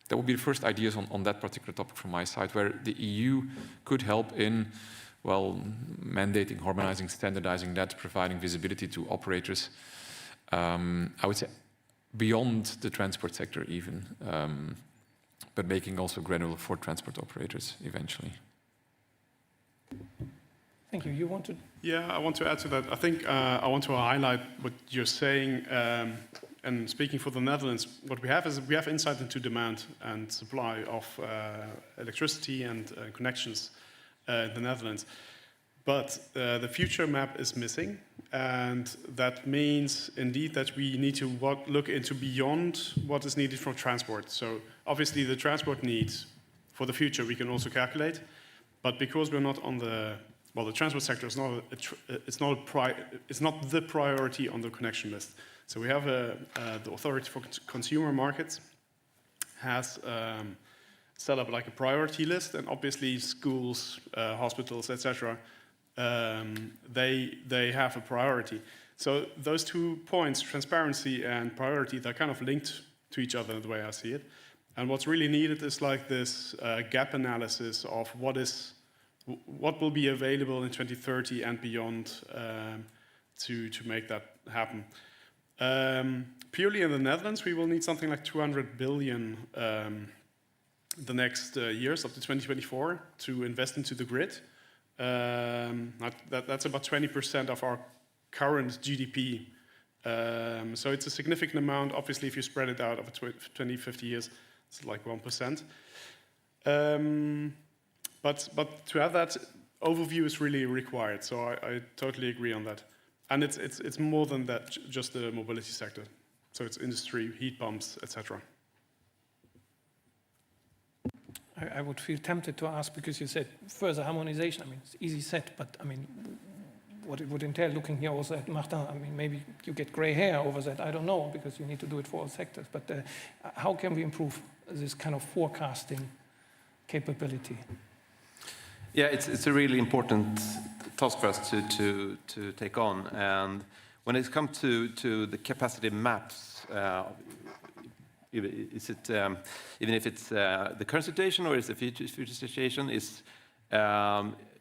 That would be the first ideas on that particular topic from my side, where the EU could help in, well, mandating, harmonizing, standardizing that, providing visibility to operators. I would say beyond the transport sector even, but making also granular for transport operators eventually. Thank you. You want to? Yeah, I want to add to that. I think I want to highlight what you're saying. And speaking for the Netherlands, what we have is we have insight into demand and supply of electricity and connections in the Netherlands. But the future map is missing, and that means indeed that we need to look into beyond what is needed for transport. So obviously the transport needs for the future we can also calculate, but because we're not on the transport sector is not it's not the priority on the connection list. So we have the Authority for Consumer Markets has set up like a priority list, and obviously schools, hospitals, etc. They have a priority. So those 2 points, transparency and priority, they're kind of linked to each other the way I see it. And what's really needed is like this gap analysis of what will be available in 2030 and beyond to make that happen. Purely in the Netherlands, we will need something like 200 billion the next years up to 2024 to invest into the grid. That's about 20% of our current GDP. So it's a significant amount. Obviously, if you spread it out over 20, 50 years, it's like 1%. But to have that overview is really required. So I totally agree on that. And it's more than that, just the mobility sector. So it's industry, heat pumps, etc. I would feel tempted to ask, because you said further harmonization. I mean, it's easy said, but I mean, what it would entail, looking here also at Martin, I mean, maybe you get gray hair over that, I don't know, because you need to do it for all sectors. But how can we improve this kind of forecasting capability? Yeah, it's a really important task for us to take on. And when it comes to the capacity maps, is it even if it's the current situation or is the future situation, is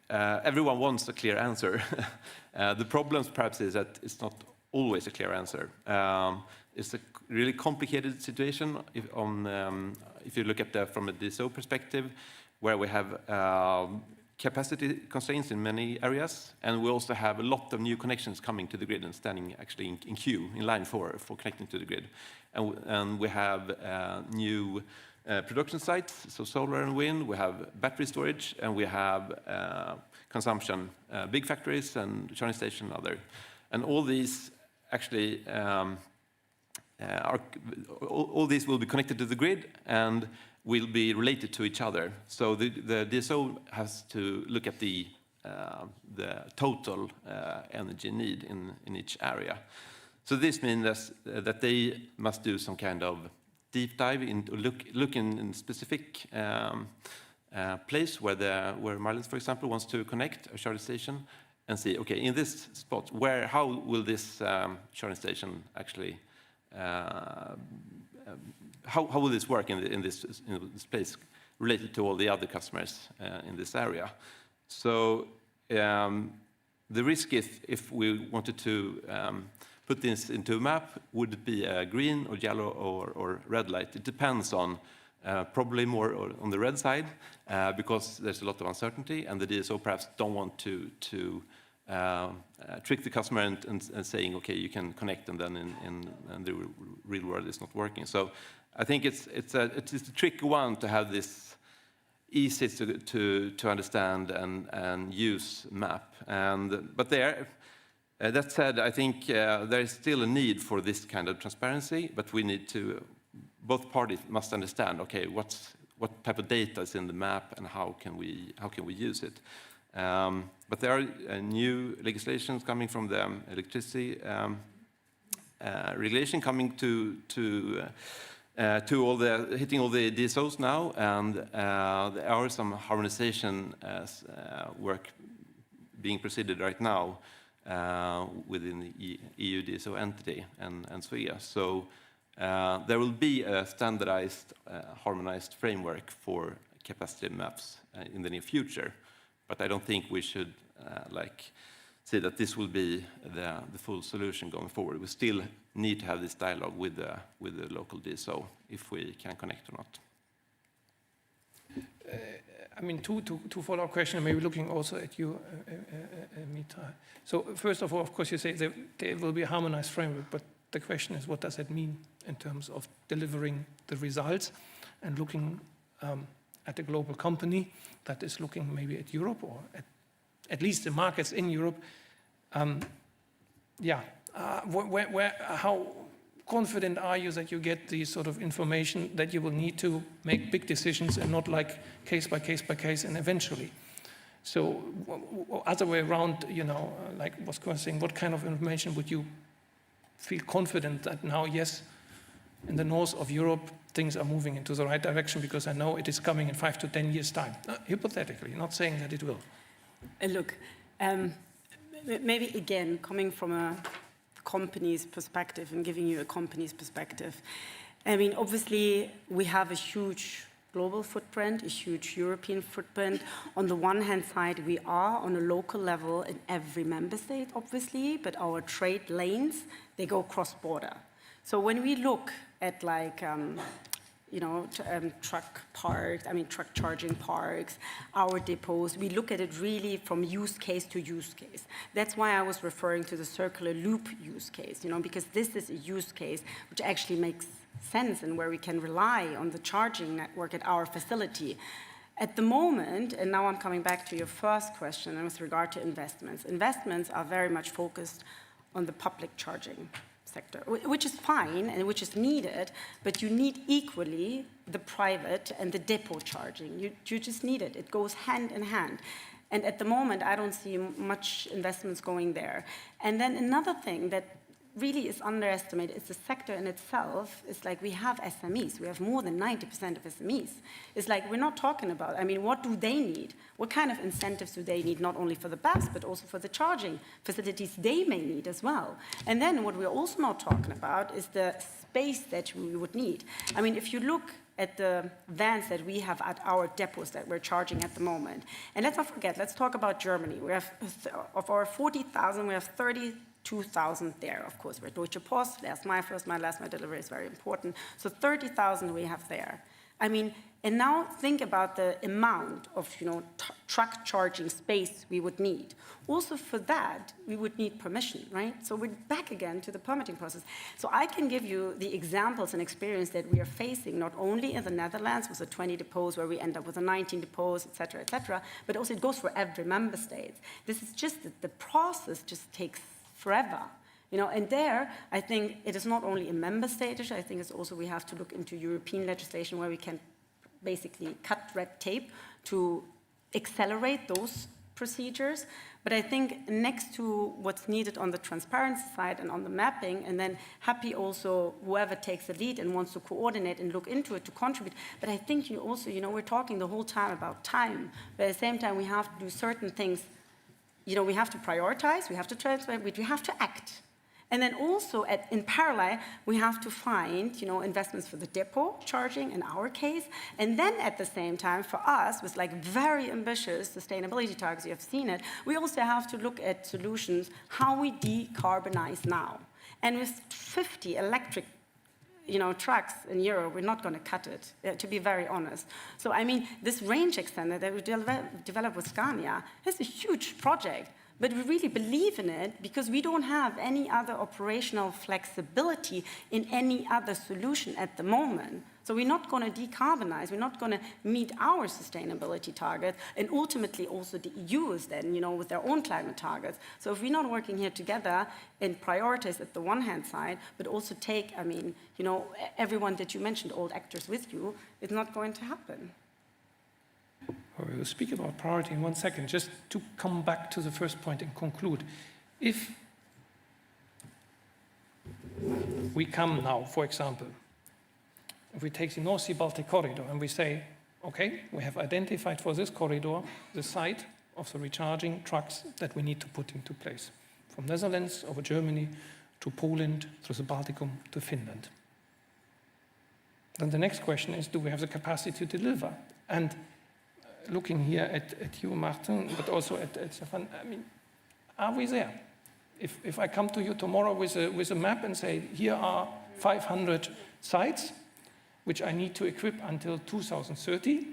everyone wants a clear answer. The problem perhaps is that it's not always a clear answer. It's a really complicated situation if you look at from a DSO perspective, where we have capacity constraints in many areas, and we also have a lot of new connections coming to the grid and standing actually in queue, in line for connecting to the grid. And we have new production sites, so solar and wind, we have battery storage, and we have consumption, big factories and charging station and other. And all these actually all these will be connected to the grid and will be related to each other. So the DSO has to look at the total energy need in each area. So this means that they must do some kind of deep dive into look in specific place where Marlins, for example, wants to connect a charging station and see, okay, in this spot, how will this charging station actually how will this work in this place related to all the other customers in this area? So the risk if we wanted to put this into a map, would it be a green or yellow or red light? It depends on probably more on the red side because there's a lot of uncertainty, and the DSO perhaps don't want to trick the customer and saying, okay, you can connect, and then in the real world it's not working. So I think it's a tricky one to have this easy to understand and use map. But that said, I think there is still a need for this kind of transparency, but we need to, both parties must understand, okay, what type of data is in the map and how can we use it. But there are new legislations coming from the electricity regulation coming to hitting all the DSOs now, and there are some harmonization work being proceeded right now within the EU DSO entity and SWEA. So there will be a standardized, harmonized framework for capacity maps in the near future, but I don't think we should say that this will be the full solution going forward. We still need to have this dialogue with the local DSO if we can connect or not. I mean, two follow-up questions, maybe looking also at you, Mitra. So first of all, of course, you say there will be a harmonized framework, but the question is, what does that mean in terms of delivering the results and looking at a global company that is looking maybe at Europe or at least the markets in Europe? How confident are you that you get the sort of information that you will need to make big decisions and not like case by case and eventually? So other way around, you know, like was saying, what kind of information would you feel confident that now, yes, in the north of Europe, things are moving into the right direction because I know it is coming in 5 to 10 years' time? Hypothetically, not saying that it will. Look, maybe again, coming from a company's perspective and giving you a company's perspective. I mean, obviously, we have a huge global footprint, a huge European footprint. On the one hand side, we are on a local level in every member state, obviously, but our trade lanes, they go cross-border. So when we look at like, truck charging parks, our depots, we look at it really from use case to use case. That's why I was referring to the circular loop use case, you know, because this is a use case which actually makes sense and where we can rely on the charging network at our facility. At the moment, and now I'm coming back to your first question, and with regard to investments. Investments are very much focused on the public charging sector, which is fine and which is needed, but you need equally the private and the depot charging. You just need it. It goes hand in hand. And at the moment, I don't see much investments going there. And then another thing that really is underestimated is the sector in itself. It's like we have SMEs. We have more than 90% of SMEs. It's like we're not talking about, I mean, what do they need? What kind of incentives do they need, not only for the bus, but also for the charging facilities they may need as well? And then what we're also not talking about is the space that we would need. I mean, if you look at the vans that we have at our depots that we're charging at the moment, and let's not forget, let's talk about Germany. We have, of our 40,000, we have 32,000 there, of course. We're Deutsche Post, last mile, first mile, last mile delivery is very important. So 30,000 we have there. I mean, and now think about the amount of, truck charging space we would need. Also for that, we would need permission, right? So we're back again to the permitting process. So I can give you the examples and experience that we are facing, not only in the Netherlands with the 20 depots where we end up with the 19 depots, et cetera, but also it goes for every member state. This is just that the process just takes forever. And there, I think it is not only a member state issue, I think it's also we have to look into European legislation where we can basically cut red tape to accelerate those procedures. But I think next to what's needed on the transparency side and on the mapping, and then happy also whoever takes the lead and wants to coordinate and look into it to contribute. But I think you also, we're talking the whole time about time, but at the same time we have to do certain things. We have to prioritize, we have to transfer, we have to act. And then also, in parallel, we have to find, investments for the depot charging in our case. And then at the same time, for us, with like very ambitious sustainability targets, you have seen it, we also have to look at solutions, how we decarbonize now. And with 50 electric trucks in Europe, we're not going to cut it, to be very honest. So, I mean, this range extender that we developed with Scania is a huge project. But we really believe in it because we don't have any other operational flexibility in any other solution at the moment. So we're not going to decarbonize, we're not going to meet our sustainability targets, and ultimately also the EU is then, with their own climate targets. So if we're not working here together and prioritize at the one hand side, but also take, everyone that you mentioned, all actors with you, it's not going to happen. We will speak about priority in 1 second. Just to come back to the first point and conclude. If we come now, for example, if we take the North Sea Baltic corridor and we say, okay, we have identified for this corridor the site of the recharging trucks that we need to put into place. From Netherlands over Germany to Poland, through the Balticum to Finland. Then the next question is, do we have the capacity to deliver? And looking here at you, Martin, but also at Stefan, are we there? If I come to you tomorrow with a map and say, here are 500 sites, which I need to equip until 2030,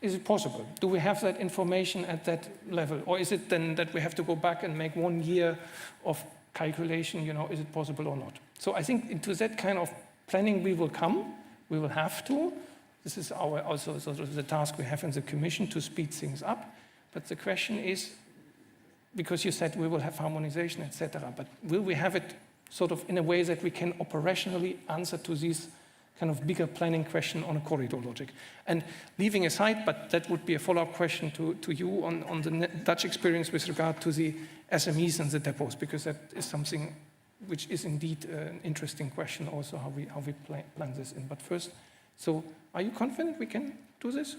is it possible? Do we have that information at that level? Or is it then that we have to go back and make 1 year of calculation, is it possible or not? So I think into that kind of planning we will come, we will have to. This is also sort of the task we have in the Commission to speed things up. But the question is, because you said we will have harmonization, etc., but will we have it sort of in a way that we can operationally answer to these kind of bigger planning question on a corridor logic? And leaving aside, but that would be a follow-up question to you on the Dutch experience with regard to the SMEs and the depots, because that is something which is indeed an interesting question also, how we plan this in. But first, so are you confident we can do this?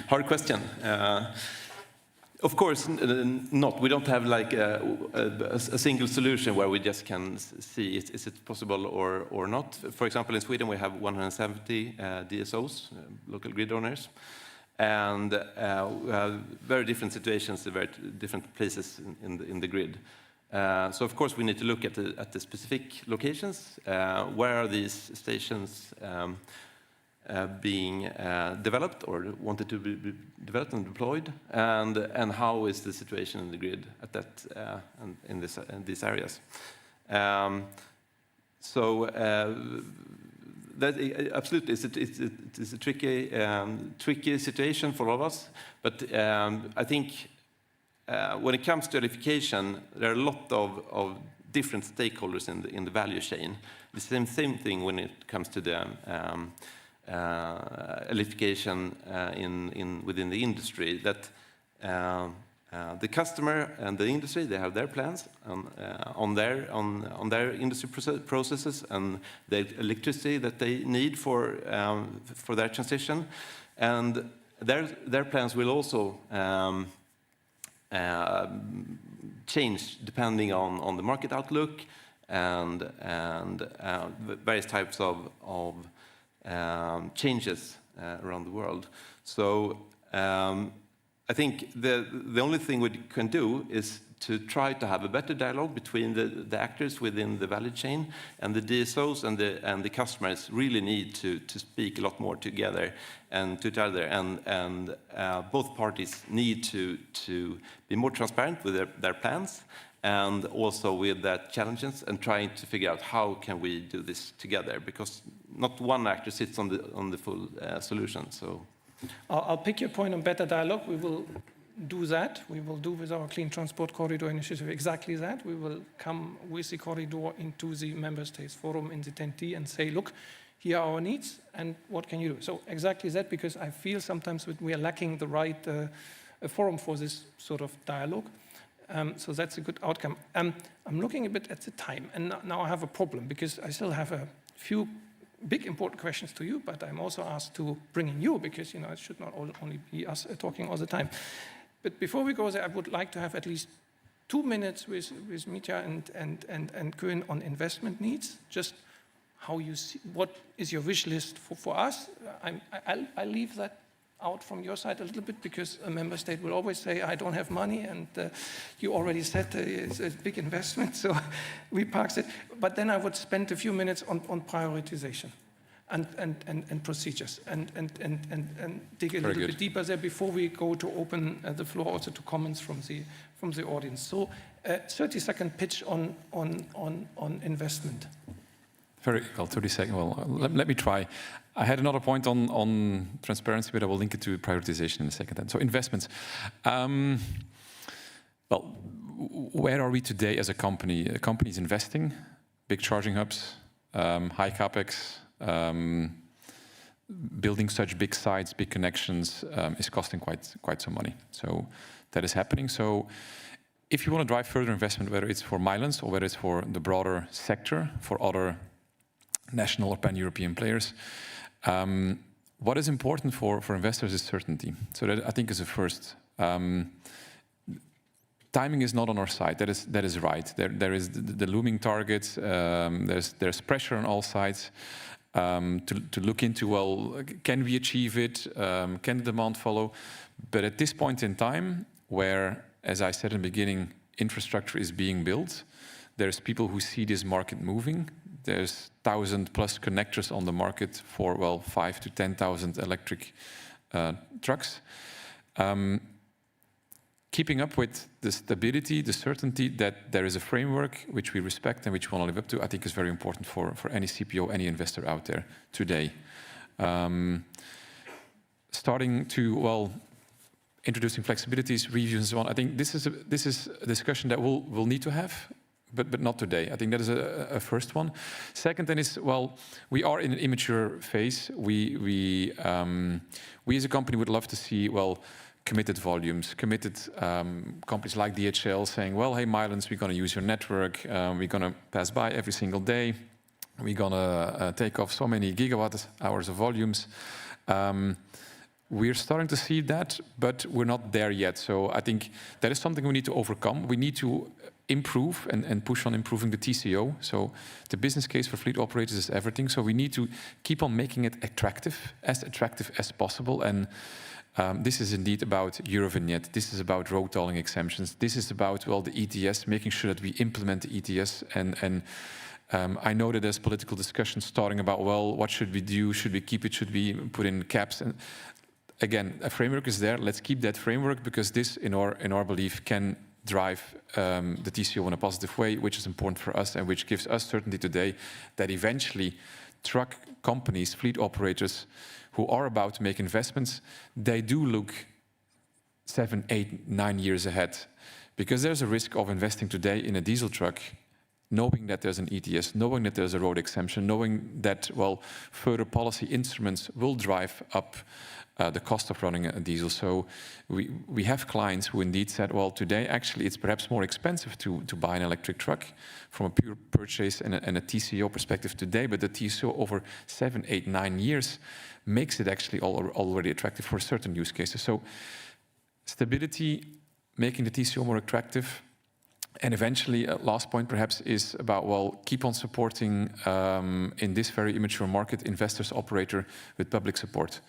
Hard question. Of course not. We don't have like a single solution where we just can see is it possible or not. For example, in Sweden we have 170 DSOs, local grid owners, and we have very different situations in very different places in the grid. So of course we need to look at the specific locations. Where are these stations being developed or wanted to be developed and deployed, and how is the situation in the grid at that in these areas? That absolutely it's a tricky situation for all of us, but I think. When it comes to electrification, there are a lot of different stakeholders in the value chain. The same thing when it comes to the electrification within the industry. That the customer and the industry, they have their plans on their industry processes and the electricity that they need for their transition, and their plans will also. Change depending on the market outlook and various types of changes around the world. So I think the only thing we can do is to try to have a better dialogue between the actors within the value chain, and the DSOs and the customers really need to speak a lot more together and to each other, and both parties need to be more transparent with their plans and also with their challenges, and trying to figure out how can we do this together, because not one actor sits on the full solution. So I'll pick your point on better dialogue. We will do that. We will do with our Clean Transport Corridor Initiative exactly that. We will come with the corridor into the Member States Forum in the 10T and say, look, here are our needs and what can you do? So exactly that, because I feel sometimes that we are lacking the right forum for this sort of dialogue. So that's a good outcome. I'm looking a bit at the time, and now I have a problem, because I still have a few big important questions to you, but I'm also asked to bring in you, because it should not only be us talking all the time. But before we go there, I would like to have at least 2 minutes with Mitja and Koen on investment needs. Just how you see, what is your wish list for us? I leave that out from your side a little bit, because a member state will always say, I don't have money, and you already said it's a big investment, so we park it. But then I would spend a few minutes on prioritization. and procedures, and dig a little bit deeper there before we go to open the floor also to comments from the audience. So 30-second pitch on investment. Very well, 30 seconds. Well, let me try. I had another point on transparency, but I will link it to prioritization in a second. Then. So investments. Well, where are we today as a company? A company is investing, big charging hubs, high capex, building such big sites, big connections is costing quite some money. So that is happening. So if you want to drive further investment, whether it's for Mylands or whether it's for the broader sector, for other national or pan-European players, what is important for investors is certainty. So that I think is the first. Timing is not on our side. That is right. There is the looming target. There's pressure on all sides to look into, well, can we achieve it? Can the demand follow? But at this point in time, where, as I said in the beginning, infrastructure is being built, there's people who see this market moving. There's 1,000+ connectors on the market for, well, 5,000 to 10,000 electric trucks. Keeping up with the stability, the certainty that there is a framework which we respect and which we want to live up to, I think is very important for any CPO, any investor out there today. Starting to, well, introducing flexibilities, reviews and so on, I think this is a discussion that we'll need to have, but not today. I think that is a first one. Second then is, well, we are in an immature phase. We as a company would love to see, well, committed volumes, committed companies like DHL saying, well, hey, Mylands, we're going to use your network. We're going to pass by every single day. We're going to take off so many gigawatt hours of volumes. We're starting to see that, but we're not there yet. So I think that is something we need to overcome. We need to improve and push on improving the TCO. So the business case for fleet operators is everything. So we need to keep on making it attractive as possible. And this is indeed about Eurovignette. This is about road tolling exemptions. This is about, well, the ETS, making sure that we implement the ETS. And I know that there's political discussion starting about, well, what should we do? Should we keep it? Should we put in caps? And again, a framework is there. Let's keep that framework because this, in our belief, can drive the TCO in a positive way, which is important for us and which gives us certainty today that eventually truck companies, fleet operators who are about to make investments, they do look 7, 8, 9 years ahead. Because there's a risk of investing today in a diesel truck, knowing that there's an ETS, knowing that there's a road exemption, knowing that, well, further policy instruments will drive up the cost of running a diesel. So we have clients who indeed said, well, today actually it's perhaps more expensive to buy an electric truck from a pure purchase and a TCO perspective today, but the TCO over 7, 8, 9 years makes it actually already attractive for certain use cases. So stability, making the TCO more attractive, and eventually, last point perhaps is about, well, keep on supporting in this very immature market, investors, operator with public support.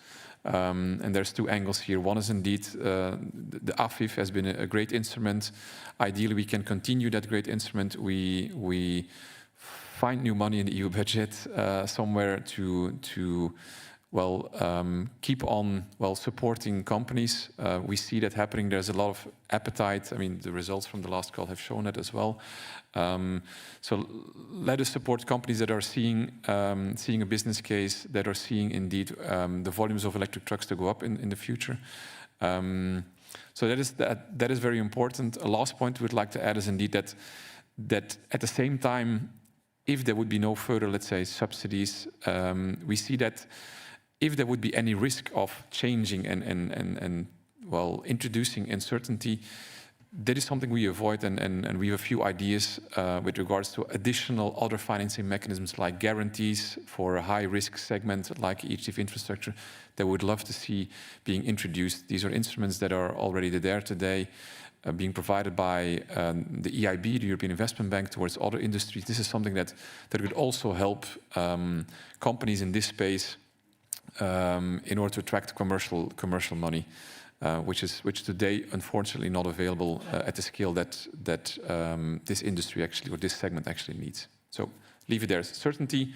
And there's two angles here. One is indeed the AFIR has been a great instrument. Ideally, we can continue that great instrument. We find new money in the EU budget somewhere to keep on, supporting companies. We see that happening. There's a lot of appetite. I mean, the results from the last call have shown that as well. So let us support companies that are seeing a business case, that are seeing indeed the volumes of electric trucks to go up in the future. So that is very important. A last point we'd like to add is indeed that at the same time, if there would be no further, let's say, subsidies, we see that if there would be any risk of changing and introducing uncertainty, that is something we avoid, and we have a few ideas with regards to additional other financing mechanisms like guarantees for a high-risk segment like HDF infrastructure that we would love to see being introduced. These are instruments that are already there today, being provided by the EIB, the European Investment Bank, towards other industries. This is something that would also help companies in this space in order to attract commercial money, which today unfortunately not available at the scale that this industry actually, or this segment actually needs. So leave it there. Certainty,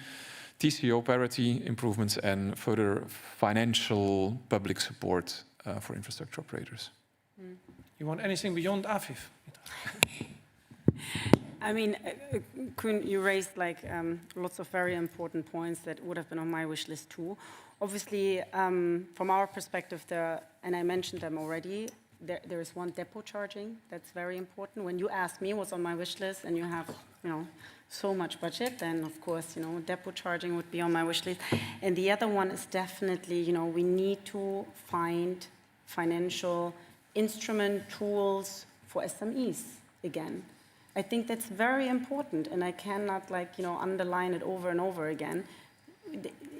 TCO parity improvements and further financial public support for infrastructure operators. You want anything beyond AFIR? I mean, Koen, you raised like lots of very important points that would have been on my wish list too. Obviously, from our perspective, and I mentioned them already, there is one depot charging that's very important. When you ask me what's on my wish list and you have, so much budget, then of course, depot charging would be on my wish list. And the other one is definitely, we need to find financial instrument tools for SMEs again. I think that's very important, and I cannot underline it over and over again.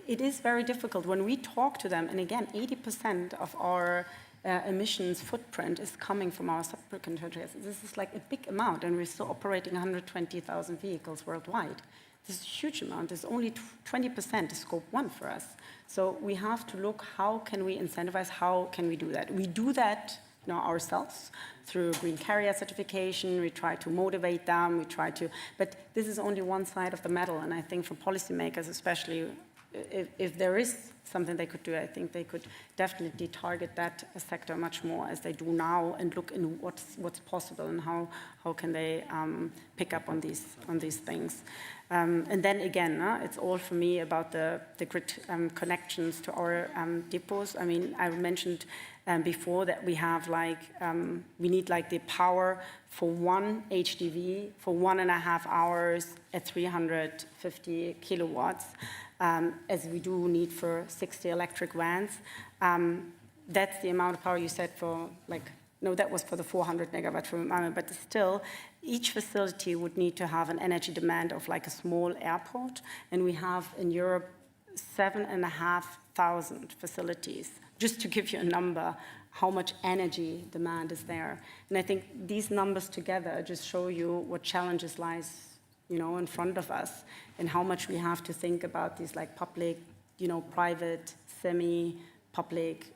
It is very difficult when we talk to them, and again, 80% of our emissions footprint is coming from our subcontractors. This is like a big amount, and we're still operating 120,000 vehicles worldwide. This is a huge amount. It's only 20% is scope 1 for us. So we have to look, how can we incentivize, how can we do that? We do that ourselves through green carrier certification. We try to motivate them, but this is only one side of the medal, and I think for policymakers especially, if there is something they could do, I think they could definitely target that sector much more as they do now and look in what's possible and how can they pick up on these things. And then again, it's all for me about the grid connections to our depots. I mean, I mentioned before that we have we need the power for one HDV for 1.5 hours at 350 kilowatts, as we do need for 60 electric vans. That's the amount of power you said for no, that was for the 400 megawatt from Malmö, but still, each facility would need to have an energy demand of a small airport, and we have in Europe 7,500 facilities. Just to give you a number, how much energy demand is there. And I think these numbers together just show you what challenges lies, in front of us, and how much we have to think about these public, private, semi-public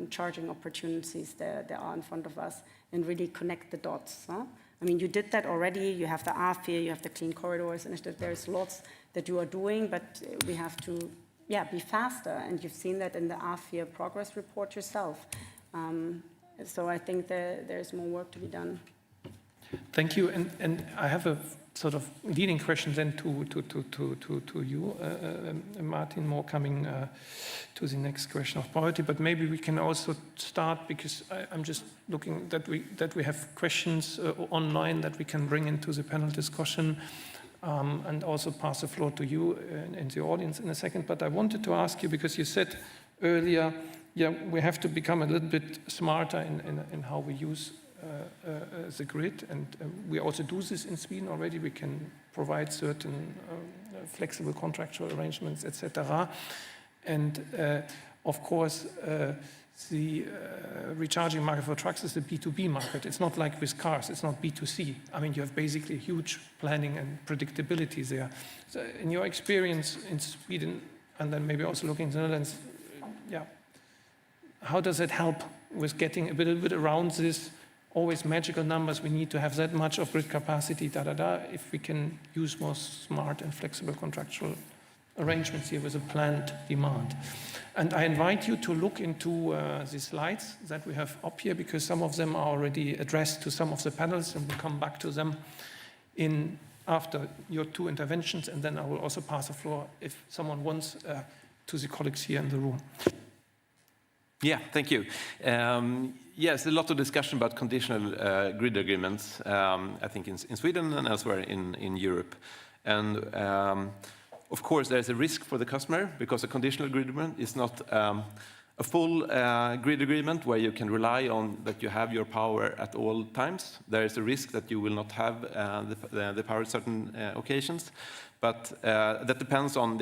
charging opportunities that are in front of us, and really connect the dots. I mean, you did that already. You have the AFIR, you have the Clean Corridors initiative. There's lots that you are doing, but we have to be faster, and you've seen that in the AFIR progress report yourself. So I think there's more work to be done. Thank you, and I have a sort of leading question then to you, Martin, more coming to the next question of priority, but maybe we can also start, because I'm just looking that we have questions online that we can bring into the panel discussion, and also pass the floor to you in the audience in a second. But I wanted to ask you, because you said earlier, we have to become a little bit smarter in how we use the grid, and we also do this in Sweden already. We can provide certain flexible contractual arrangements, etc. And of course, the recharging market for trucks is a B2B market. It's not like with cars. It's not B2C. I mean, you have basically huge planning and predictability there. So in your experience in Sweden, and then maybe also looking at the Netherlands, how does it help with getting a little bit around this always magical numbers? We need to have that much of grid capacity, if we can use more smart and flexible contractual arrangements here with a planned demand. And I invite you to look into the slides that we have up here, because some of them are already addressed to some of the panels, and we'll come back to them after your two interventions, and then I will also pass the floor, if someone wants, to the colleagues here in the room. Yeah, thank you. Yes, a lot of discussion about conditional grid agreements, I think in Sweden and elsewhere in Europe. And of course, there's a risk for the customer, because a conditional grid agreement is not a full grid agreement where you can rely on that you have your power at all times. There is a risk that you will not have the power at certain occasions. But that depends on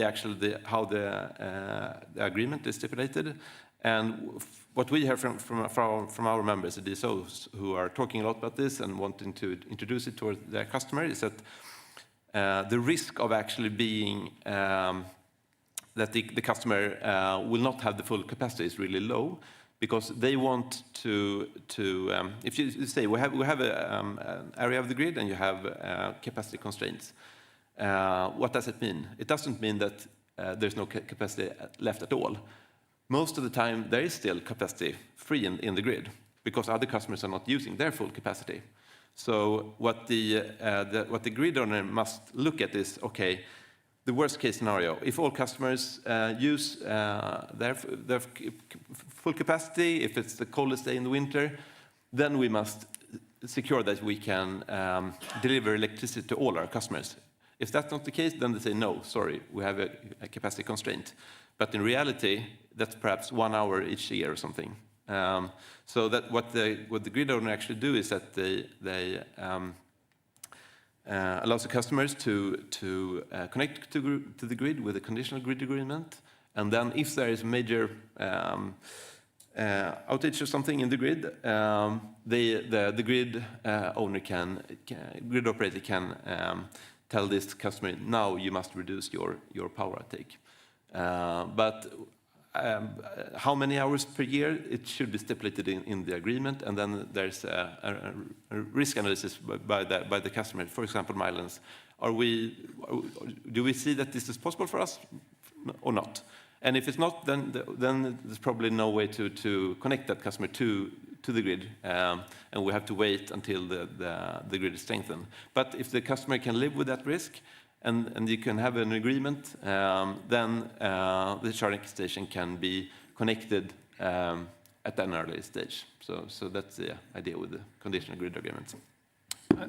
how the agreement is stipulated. And what we hear from our members, the DSOs, who are talking a lot about this and wanting to introduce it towards their customer, is that the risk of actually being that the customer will not have the full capacity is really low, because they want to if you say we have an area of the grid and you have capacity constraints, what does it mean? It doesn't mean that there's no capacity left at all. Most of the time, there is still capacity free in the grid because other customers are not using their full capacity. So what the grid owner must look at is, okay, the worst case scenario. If all customers use their full capacity, if it's the coldest day in the winter, then we must secure that we can deliver electricity to all our customers. If that's not the case, then they say, no, sorry, we have a capacity constraint. But in reality, that's perhaps 1 hour each year or something. So that what the grid owner actually do is that they allows the customers to connect to the grid with a conditional grid agreement. And then if there is a major outage or something in the grid, the grid grid operator can tell this customer, now you must reduce your power uptake. But how many hours per year, it should be stipulated in the agreement, and then there's a risk analysis by the customer. For example, Mylands, do we see that this is possible for us or not? And if it's not, then there's probably no way to connect that customer to the grid, and we have to wait until the grid is strengthened. But if the customer can live with that risk, and you can have an agreement, then the charging station can be connected at an early stage. So that's the idea with the conditional grid agreement.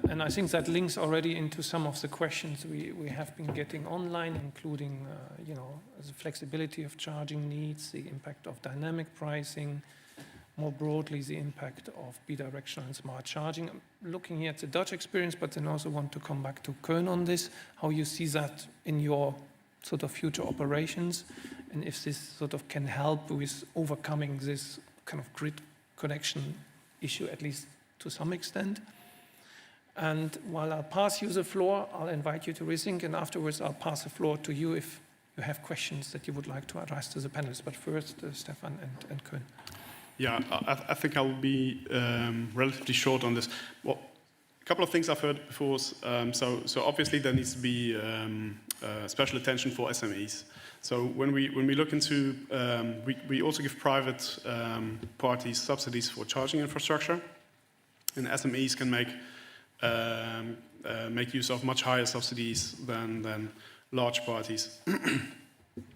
And I think that links already into some of the questions we have been getting online, including the flexibility of charging needs, the impact of dynamic pricing, more broadly the impact of bidirectional and smart charging. I'm looking here at the Dutch experience, but then also want to come back to Koen on this, how you see that in your sort of future operations, and if this sort of can help with overcoming this kind of grid connection issue, at least to some extent. And while I'll pass you the floor, I'll invite you to rethink, and afterwards I'll pass the floor to you if you have questions that you would like to address to the panelists. But first, Stefan and Koen. Yeah, I think I'll be relatively short on this. Well, a couple of things I've heard before. So obviously there needs to be special attention for SMEs. So when we look into, we also give private parties subsidies for charging infrastructure, and SMEs can make use of much higher subsidies than large parties.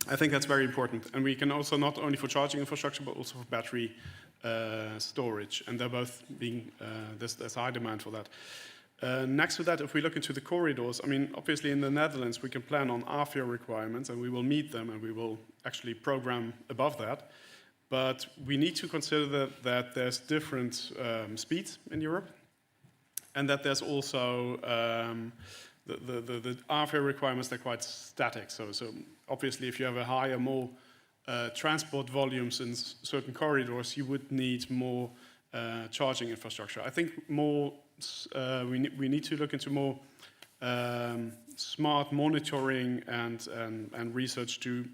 I think that's very important. And we can also, not only for charging infrastructure, but also for battery storage. And they're both being, there's high demand for that. Next to that, if we look into the corridors, I mean, obviously in the Netherlands, we can plan on AFIR requirements, and we will meet them, and we will actually program above that. But we need to consider that there's different speeds in Europe, and that there's also the AFIR requirements, they're quite static. So obviously, if you have a higher, more transport volumes in certain corridors, you would need more charging infrastructure. I think more we need to look into more smart monitoring and research to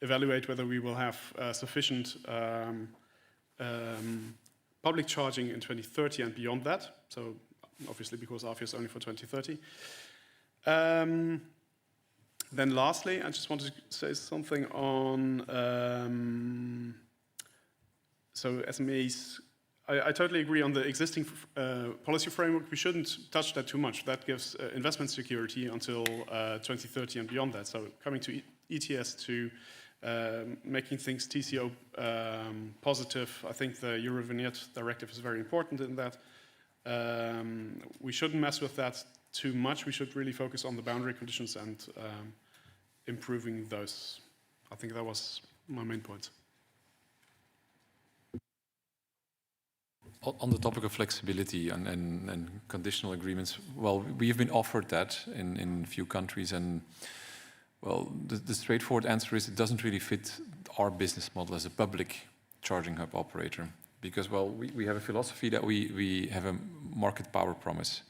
evaluate whether we will have sufficient public charging in 2030 and beyond that. So obviously, because AFIR is only for 2030. Then lastly, I just wanted to say something on so SMEs. I totally agree on the existing policy framework. We shouldn't touch that too much. That gives investment security until 2030 and beyond that. So coming to ETS, to making things TCO positive, I think the Eurovignette directive is very important in that. We shouldn't mess with that too much. We should really focus on the boundary conditions and improving those. I think that was my main point. On the topic of flexibility and conditional agreements, well, we have been offered that in a few countries, and well, the straightforward answer is it doesn't really fit our business model as a public charging hub operator, because, well, we have a philosophy that we have a market power promise,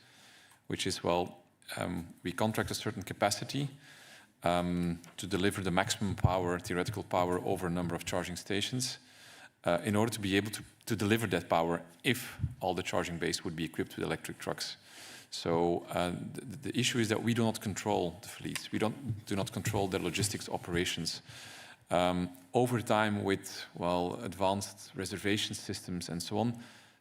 which is, well, we contract a certain capacity to deliver the maximum power, theoretical power, over a number of charging stations in order to be able to deliver that power if all the charging base would be equipped with electric trucks. So the issue is that we do not control the fleets. We do not control the logistics operations. Over time, with advanced reservation systems and so on,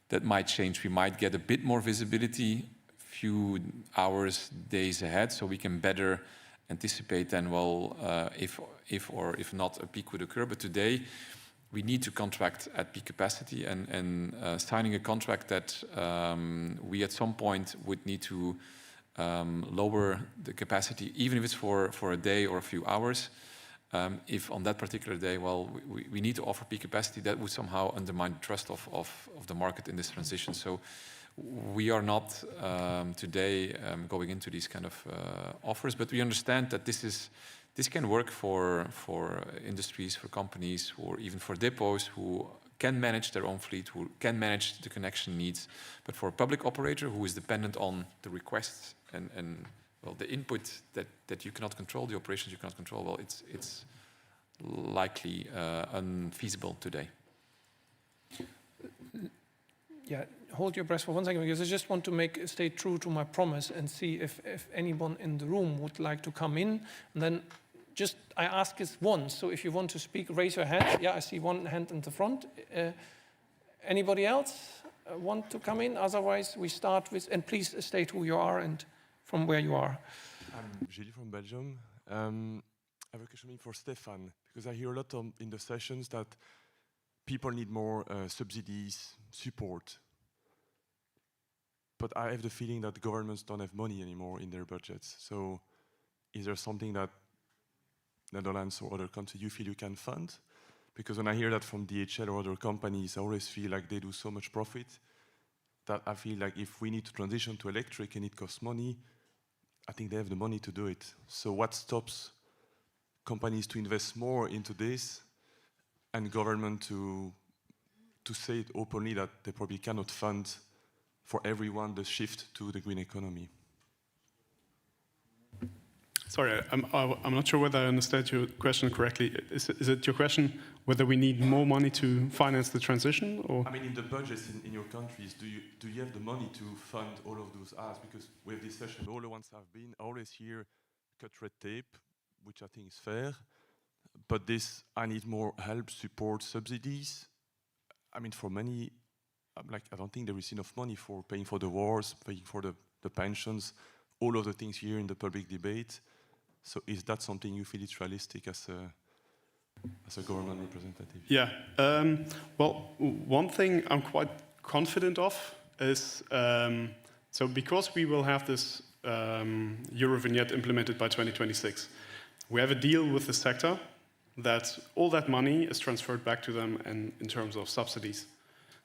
that might change. We might get a bit more visibility, few hours, days ahead, so we can better anticipate then, if not a peak would occur. But today, we need to contract at peak capacity, and signing a contract that we at some point would need to lower the capacity, even if it's for a day or a few hours. If on that particular day, we need to offer peak capacity, that would somehow undermine the trust of the market in this transition. So we are not today going into these kind of offers, but we understand that this can work for industries, for companies, or even for depots who can manage their own fleet, who can manage the connection needs. But for a public operator who is dependent on the requests and the input that you cannot control, the operations you cannot control, it's likely unfeasible today. Yeah, hold your breath for 1 second, because I just want to stay true to my promise and see if anyone in the room would like to come in. And then I ask this once, so if you want to speak, raise your hand. Yeah, I see one hand in the front. Anybody else want to come in? Otherwise, we start with, and please state who you are and from where you are. I'm Gilles from Belgium. I have a question for Stefan, because I hear a lot in the sessions that people need more subsidies, support. But I have the feeling that governments don't have money anymore in their budgets. So is there something that Netherlands or other countries you feel you can fund? Because when I hear that from DHL or other companies, I always feel like they do so much profit that I feel like if we need to transition to electric and it costs money, I think they have the money to do it. So what stops companies to invest more into this and government to say it openly that they probably cannot fund for everyone the shift to the green economy? Sorry, I'm not sure whether I understood your question correctly. Is it your question whether we need more money to finance the transition? Or? I mean, in the budgets in your countries, do you have the money to fund all of those asks? Because with this session, all the ones have been, I always hear cut red tape, which I think is fair. But this, I need more help, support, subsidies. I mean, for many, I don't think there is enough money for paying for the wars, paying for the pensions, all of the things here in the public debate. So is that something you feel is realistic as a government representative? Yeah. Well, one thing I'm quite confident of is, so because we will have this Eurovignette implemented by 2026, we have a deal with the sector that all that money is transferred back to them in terms of subsidies.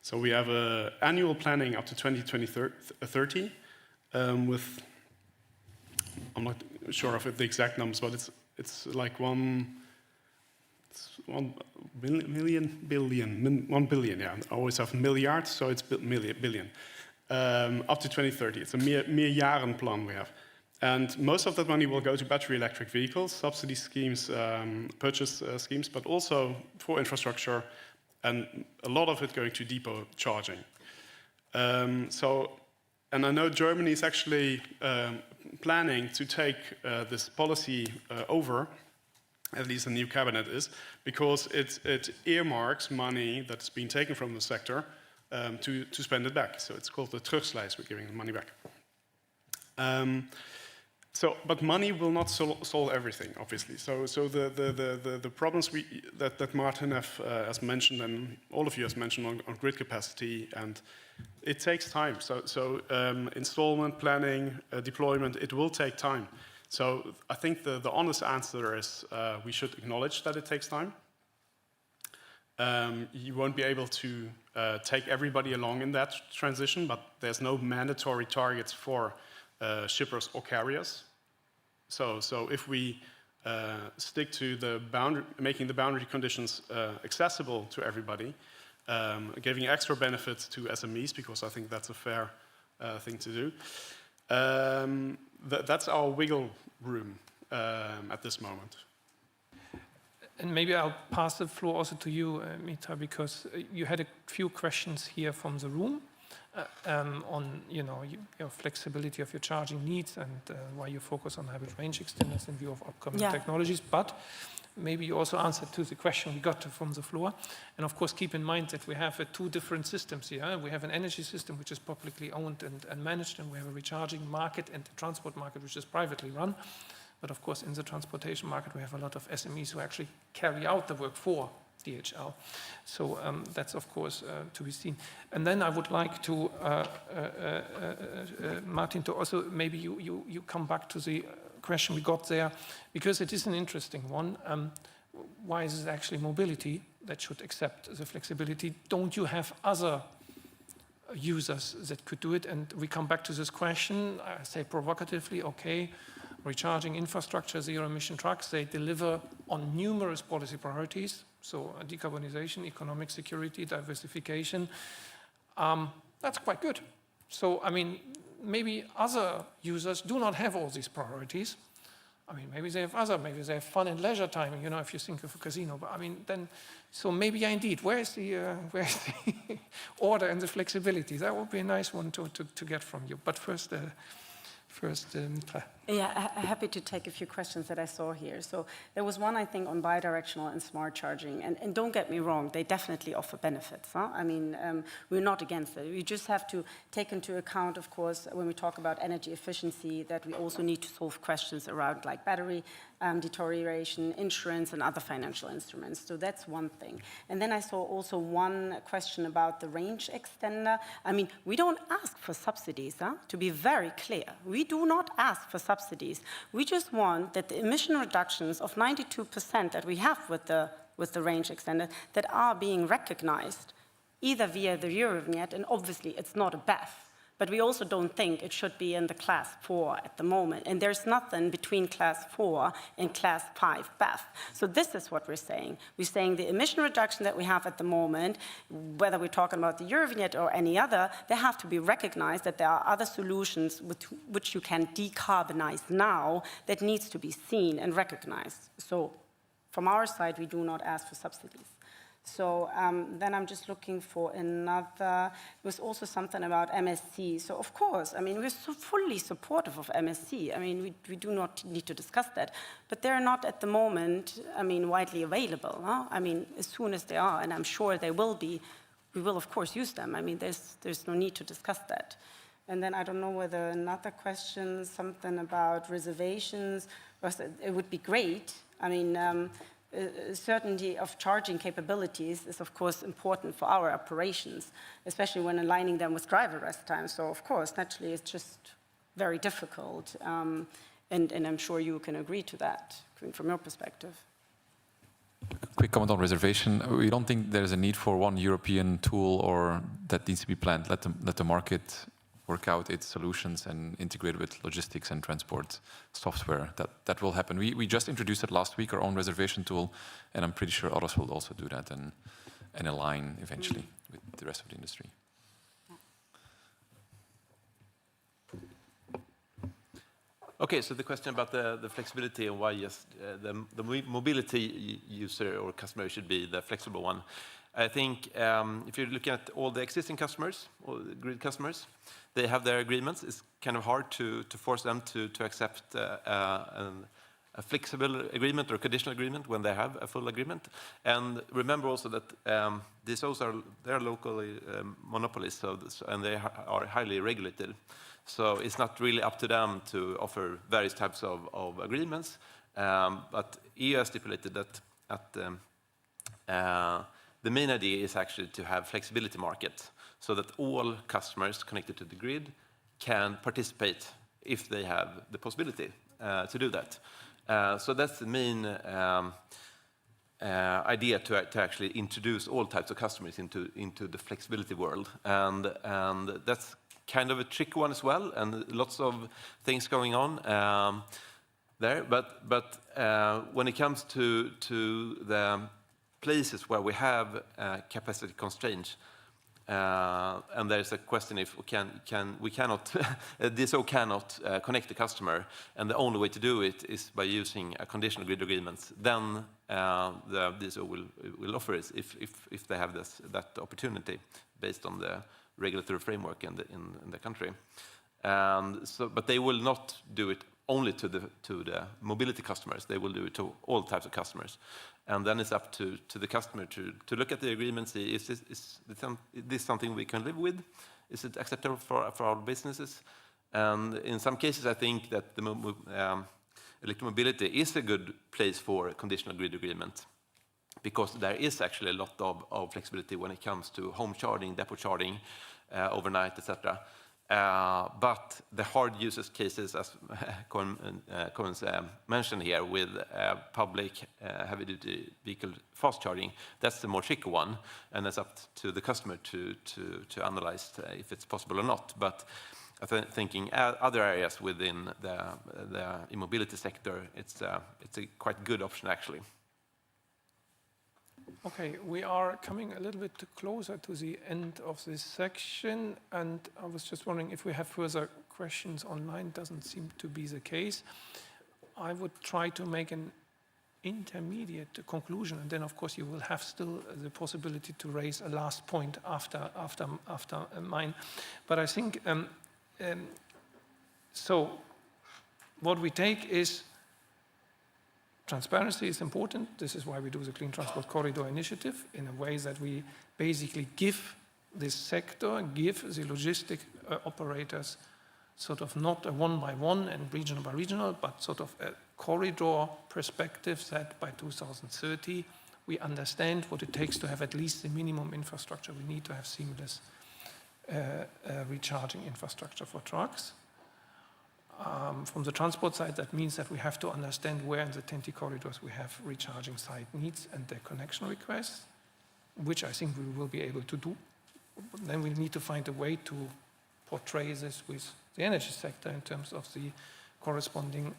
So we have an annual planning up to 2030 with, I'm not sure of the exact numbers, but it's like 1 billion, yeah. I always have milliards, so it's billion. Up to 2030. It's a meerjarenplan we have. And most of that money will go to battery electric vehicles, subsidy schemes, purchase schemes, but also for infrastructure, and a lot of it going to depot charging. And I know Germany is actually planning to take this policy over, at least the new cabinet is, because it earmarks money that's been taken from the sector to spend it back. So it's called the terugslijst, we're giving the money back. But money will not solve everything, obviously. So the problems that Martin has mentioned, and all of you has mentioned on grid capacity, and it takes time. So installment, planning, deployment, it will take time. So I think the honest answer is we should acknowledge that it takes time. You won't be able to take everybody along in that transition, but there's no mandatory targets for shippers or carriers. So if we stick to making the boundary conditions accessible to everybody, giving extra benefits to SMEs, because I think that's a fair thing to do, that's our wiggle room at this moment. And maybe I'll pass the floor also to you, Mitra, because you had a few questions here from the room. on your flexibility of your charging needs and why you focus on hybrid range extenders in view of upcoming technologies. But maybe you also answered to the question we got from the floor. And of course, keep in mind that we have two different systems here. We have an energy system which is publicly owned and managed, and we have a recharging market and the transport market which is privately run. But of course, in the transportation market, we have a lot of SMEs who actually carry out the work for DHL. So that's, of course, to be seen. And then I would like to, Martin, to also maybe you come back to the question we got there, because it is an interesting one. Why is it actually mobility that should accept the flexibility? Don't you have other users that could do it? And we come back to this question, I say provocatively, okay, recharging infrastructure, zero-emission trucks, they deliver on numerous policy priorities. So decarbonization, economic security, diversification, that's quite good. So, I mean, maybe other users do not have all these priorities. I mean, maybe they have fun and leisure time, if you think of a casino. But I mean, then, so maybe indeed, where's the order and the flexibility? That would be a nice one to get from you. But first, Mitra. Yeah, happy to take a few questions that I saw here. So there was one, I think, on bidirectional and smart charging. And don't get me wrong, they definitely offer benefits. Huh? I mean, we're not against it. We just have to take into account, of course, when we talk about energy efficiency, that we also need to solve questions around like battery deterioration, insurance, and other financial instruments. So that's one thing. And then I saw also one question about the range extender. I mean, we don't ask for subsidies, to be very clear. We do not ask for subsidies. We just want that the emission reductions of 92% that we have with the range extender that are being recognized either via the Eurovignette, and obviously it's not a BEV, but we also don't think it should be in the class 4 at the moment. And there's nothing between class 4 and class 5 BEV. So this is what we're saying. We're saying the emission reduction that we have at the moment, whether we're talking about the Eurovignette or any other, they have to be recognized that there are other solutions with which you can decarbonize now that needs to be seen and recognized. So from our side, we do not ask for subsidies. So then I'm just looking for another. There was also something about MSC. So of course, I mean, we're so fully supportive of MSC. I mean, we do not need to discuss that. But they're not at the moment, I mean, widely available. Huh? I mean, as soon as they are, and I'm sure they will be, we will of course use them. I mean, there's no need to discuss that. And then I don't know whether another question, something about reservations, it would be great. I mean, certainty of charging capabilities is, of course, important for our operations, especially when aligning them with driver rest time. So, of course, naturally, it's just very difficult. And I'm sure you can agree to that from your perspective. Quick comment on reservation. We don't think there's a need for one European tool or that needs to be planned. Let the market work out its solutions and integrate with logistics and transport software. That will happen. We just introduced it last week, our own reservation tool, and I'm pretty sure others will also do that and align eventually with the rest of the industry. Okay, so the question about the flexibility and why just the mobility user or customer should be the flexible one. I think if you're looking at all the existing customers, all the grid customers, they have their agreements. It's kind of hard to force them to accept a flexible agreement or conditional agreement when they have a full agreement. And remember also that these also they're locally monopolies, and they are highly regulated. So it's not really up to them to offer various types of agreements. But EU has stipulated that the main idea is actually to have flexibility market so that all customers connected to the grid can participate if they have the possibility to do that. So that's the main idea to actually introduce all types of customers into the flexibility world. And that's kind of a tricky one as well, and lots of things going on there. But when it comes to the places where we have capacity constraints, and there's a question if we cannot DSO cannot connect the customer, and the only way to do it is by using a conditional grid agreement. Then the DSO will offer it if they have that opportunity based on the regulatory framework in the country. And so, but they will not do it only to the mobility customers. They will do it to all types of customers. And then it's up to the customer to look at the agreement, see is this something we can live with? Is it acceptable for our businesses? And in some cases, I think that the electromobility is a good place for a conditional grid agreement, because there is actually a lot of flexibility when it comes to home charging, depot charging, overnight, etc. But the hard usage cases, as Collins mentioned here, with public heavy-duty vehicle fast charging, that's the more tricky one, and it's up to the customer to analyze if it's possible or not. But thinking other areas within the e-mobility sector, it's a quite good option, actually. Okay, we are coming a little bit closer to the end of this section, and I was just wondering if we have further questions online. Doesn't seem to be the case. I would try to make an intermediate conclusion, and then of course you will have still the possibility to raise a last point after mine. But I think so what we take is transparency is important. This is why we do the Clean Transport Corridor Initiative, in a way that we basically give this sector, give the logistic operators sort of not a one by one and regional by regional, but sort of a corridor perspective that by 2030 we understand what it takes to have at least the minimum infrastructure. We need to have seamless recharging infrastructure for trucks. From the transport side, that means that we have to understand where in the 10T corridors we have recharging site needs and their connection requests, which I think we will be able to do. Then we need to find a way to portray this with the energy sector in terms of the corresponding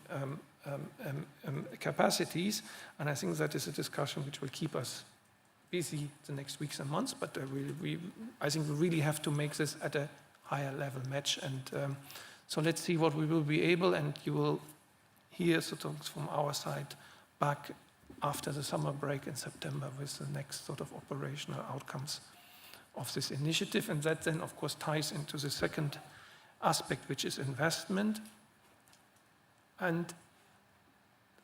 capacities. And I think that is a discussion which will keep us busy the next weeks and months, but I think we really have to make this at a higher level match. And so let's see what we will be able, and you will hear sort of from our side back after the summer break in September with the next sort of operational outcomes of this initiative. And that then, of course, ties into the second aspect, which is investment. And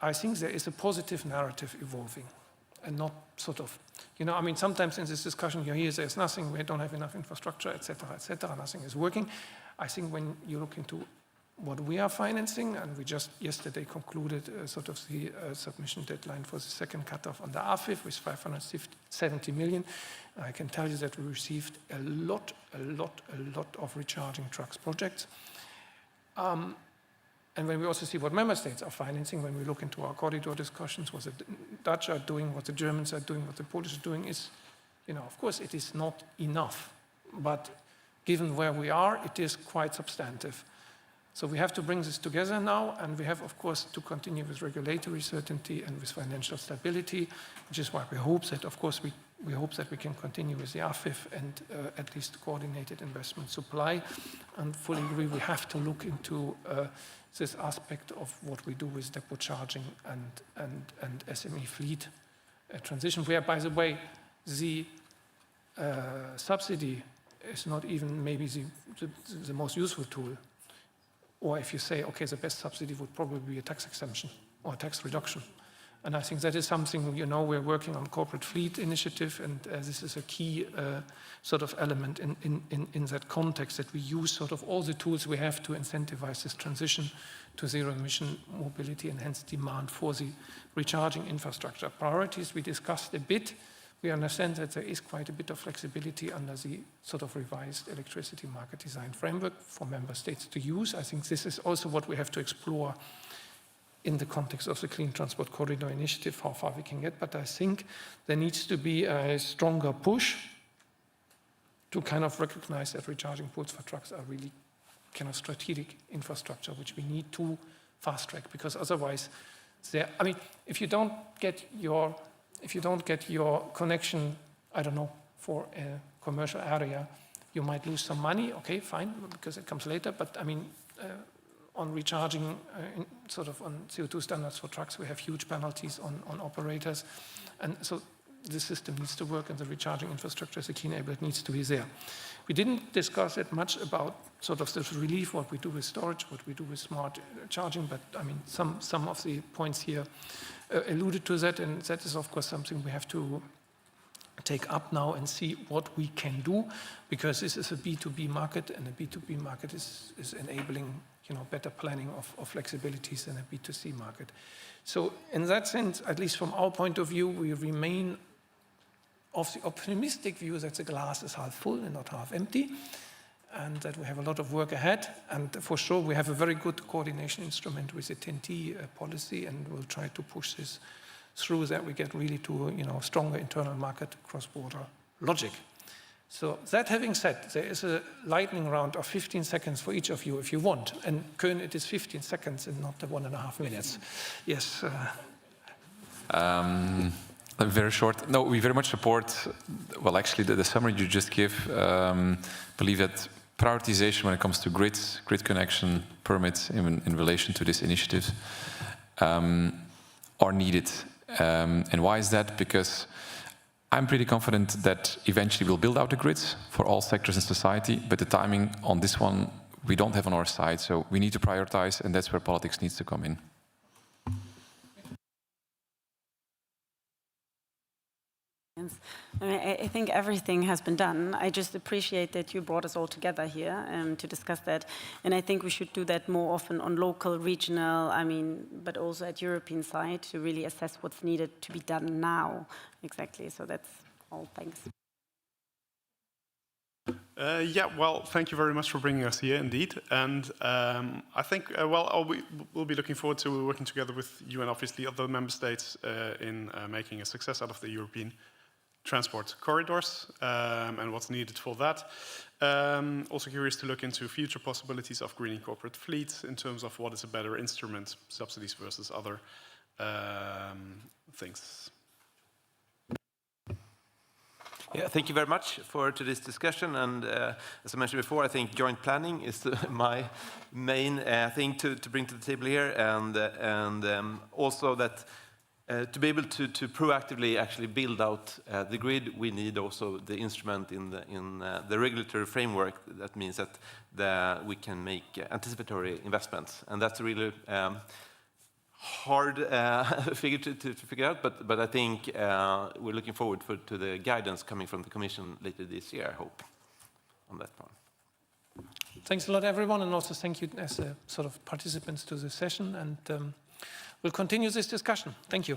I think there is a positive narrative evolving, and not sort of, you know, I mean, sometimes in this discussion you hear there's nothing, we don't have enough infrastructure, etc., nothing is working. I think when you look into what we are financing, and we just yesterday concluded sort of the submission deadline for the second cutoff on the AFIR with 570 million, I can tell you that we received a lot of recharging trucks projects. And when we also see what member states are financing, when we look into our corridor discussions, what the Dutch are doing, what the Germans are doing, what the Polish are doing, is, you know, of course it is not enough, but given where we are, it is quite substantive. So we have to bring this together now, and we have, of course, to continue with regulatory certainty and with financial stability, which is why we hope that, of course, we hope that we can continue with the AFIF and at least coordinated investment supply. And fully agree, we have to look into this aspect of what we do with depot charging and SME fleet transition, where, by the way, the subsidy is not even maybe the most useful tool. Or if you say, okay, the best subsidy would probably be a tax exemption or a tax reduction. And I think that is something, you know, we're working on corporate fleet initiative, and this is a key sort of element in that context, that we use sort of all the tools we have to incentivize this transition to zero-emission mobility and hence demand for the recharging infrastructure. Priorities we discussed a bit. We understand that there is quite a bit of flexibility under the sort of revised electricity market design framework for member states to use. I think this is also what we have to explore in the context of the Clean Transport Corridor Initiative, how far we can get. But I think there needs to be a stronger push to kind of recognize that recharging ports for trucks are really kind of strategic infrastructure, which we need to fast track, because otherwise, I mean, if you don't get your connection, I don't know, for a commercial area, you might lose some money. Okay, fine, because it comes later. But I mean, on recharging, sort of on CO2 standards for trucks, we have huge penalties on operators. And so the system needs to work and the recharging infrastructure is a key enabler. It needs to be there. We didn't discuss it much about sort of the relief, what we do with storage, what we do with smart charging, but I mean, some of the points here alluded to that, and that is of course something we have to take up now and see what we can do, because this is a B2B market, and a B2B market is enabling, you know, better planning of flexibilities than a B2C market. So in that sense, at least from our point of view, we remain of the optimistic view that the glass is half full and not half empty, and that we have a lot of work ahead. And for sure, we have a very good coordination instrument with the TEN-T policy, and we'll try to push this through that we get really to, you know, stronger internal market cross-border logic. So that having said, there is a lightning round of 15 seconds for each of you if you want. And Koen, it is 15 seconds and not the 1.5 minutes. Yes. Very short. No, we very much support, well, actually, the summary you just gave, believe that prioritization when it comes to grid connection permits in relation to this initiative are needed. And why is that? Because I'm pretty confident that eventually we'll build out the grids for all sectors in society, but the timing on this one, we don't have on our side. So we need to prioritize, and that's where politics needs to come in. I think everything has been done. I just appreciate that you brought us all together here to discuss that. And I think we should do that more often on local, regional, but also at European side to really assess what's needed to be done now. Exactly. So that's all. Thanks. Yeah, well, thank you very much for bringing us here, indeed. And I think, we'll be looking forward to working together with you and obviously other member states in making a success out of the European transport corridors and what's needed for that. Also curious to look into future possibilities of greening corporate fleets in terms of what is a better instrument, subsidies versus other things. Yeah, thank you very much for today's discussion. And as I mentioned before, I think joint planning is my main thing to bring to the table here, and also that to be able to proactively actually build out the grid, we need also the instrument in the regulatory framework. That means that we can make anticipatory investments, and that's really hard figure to figure out, but I think we're looking forward to the guidance coming from the Commission later this year, I hope, on that part. Thanks a lot, everyone, and also thank you as sort of participants to the session, and we'll continue this discussion. Thank you.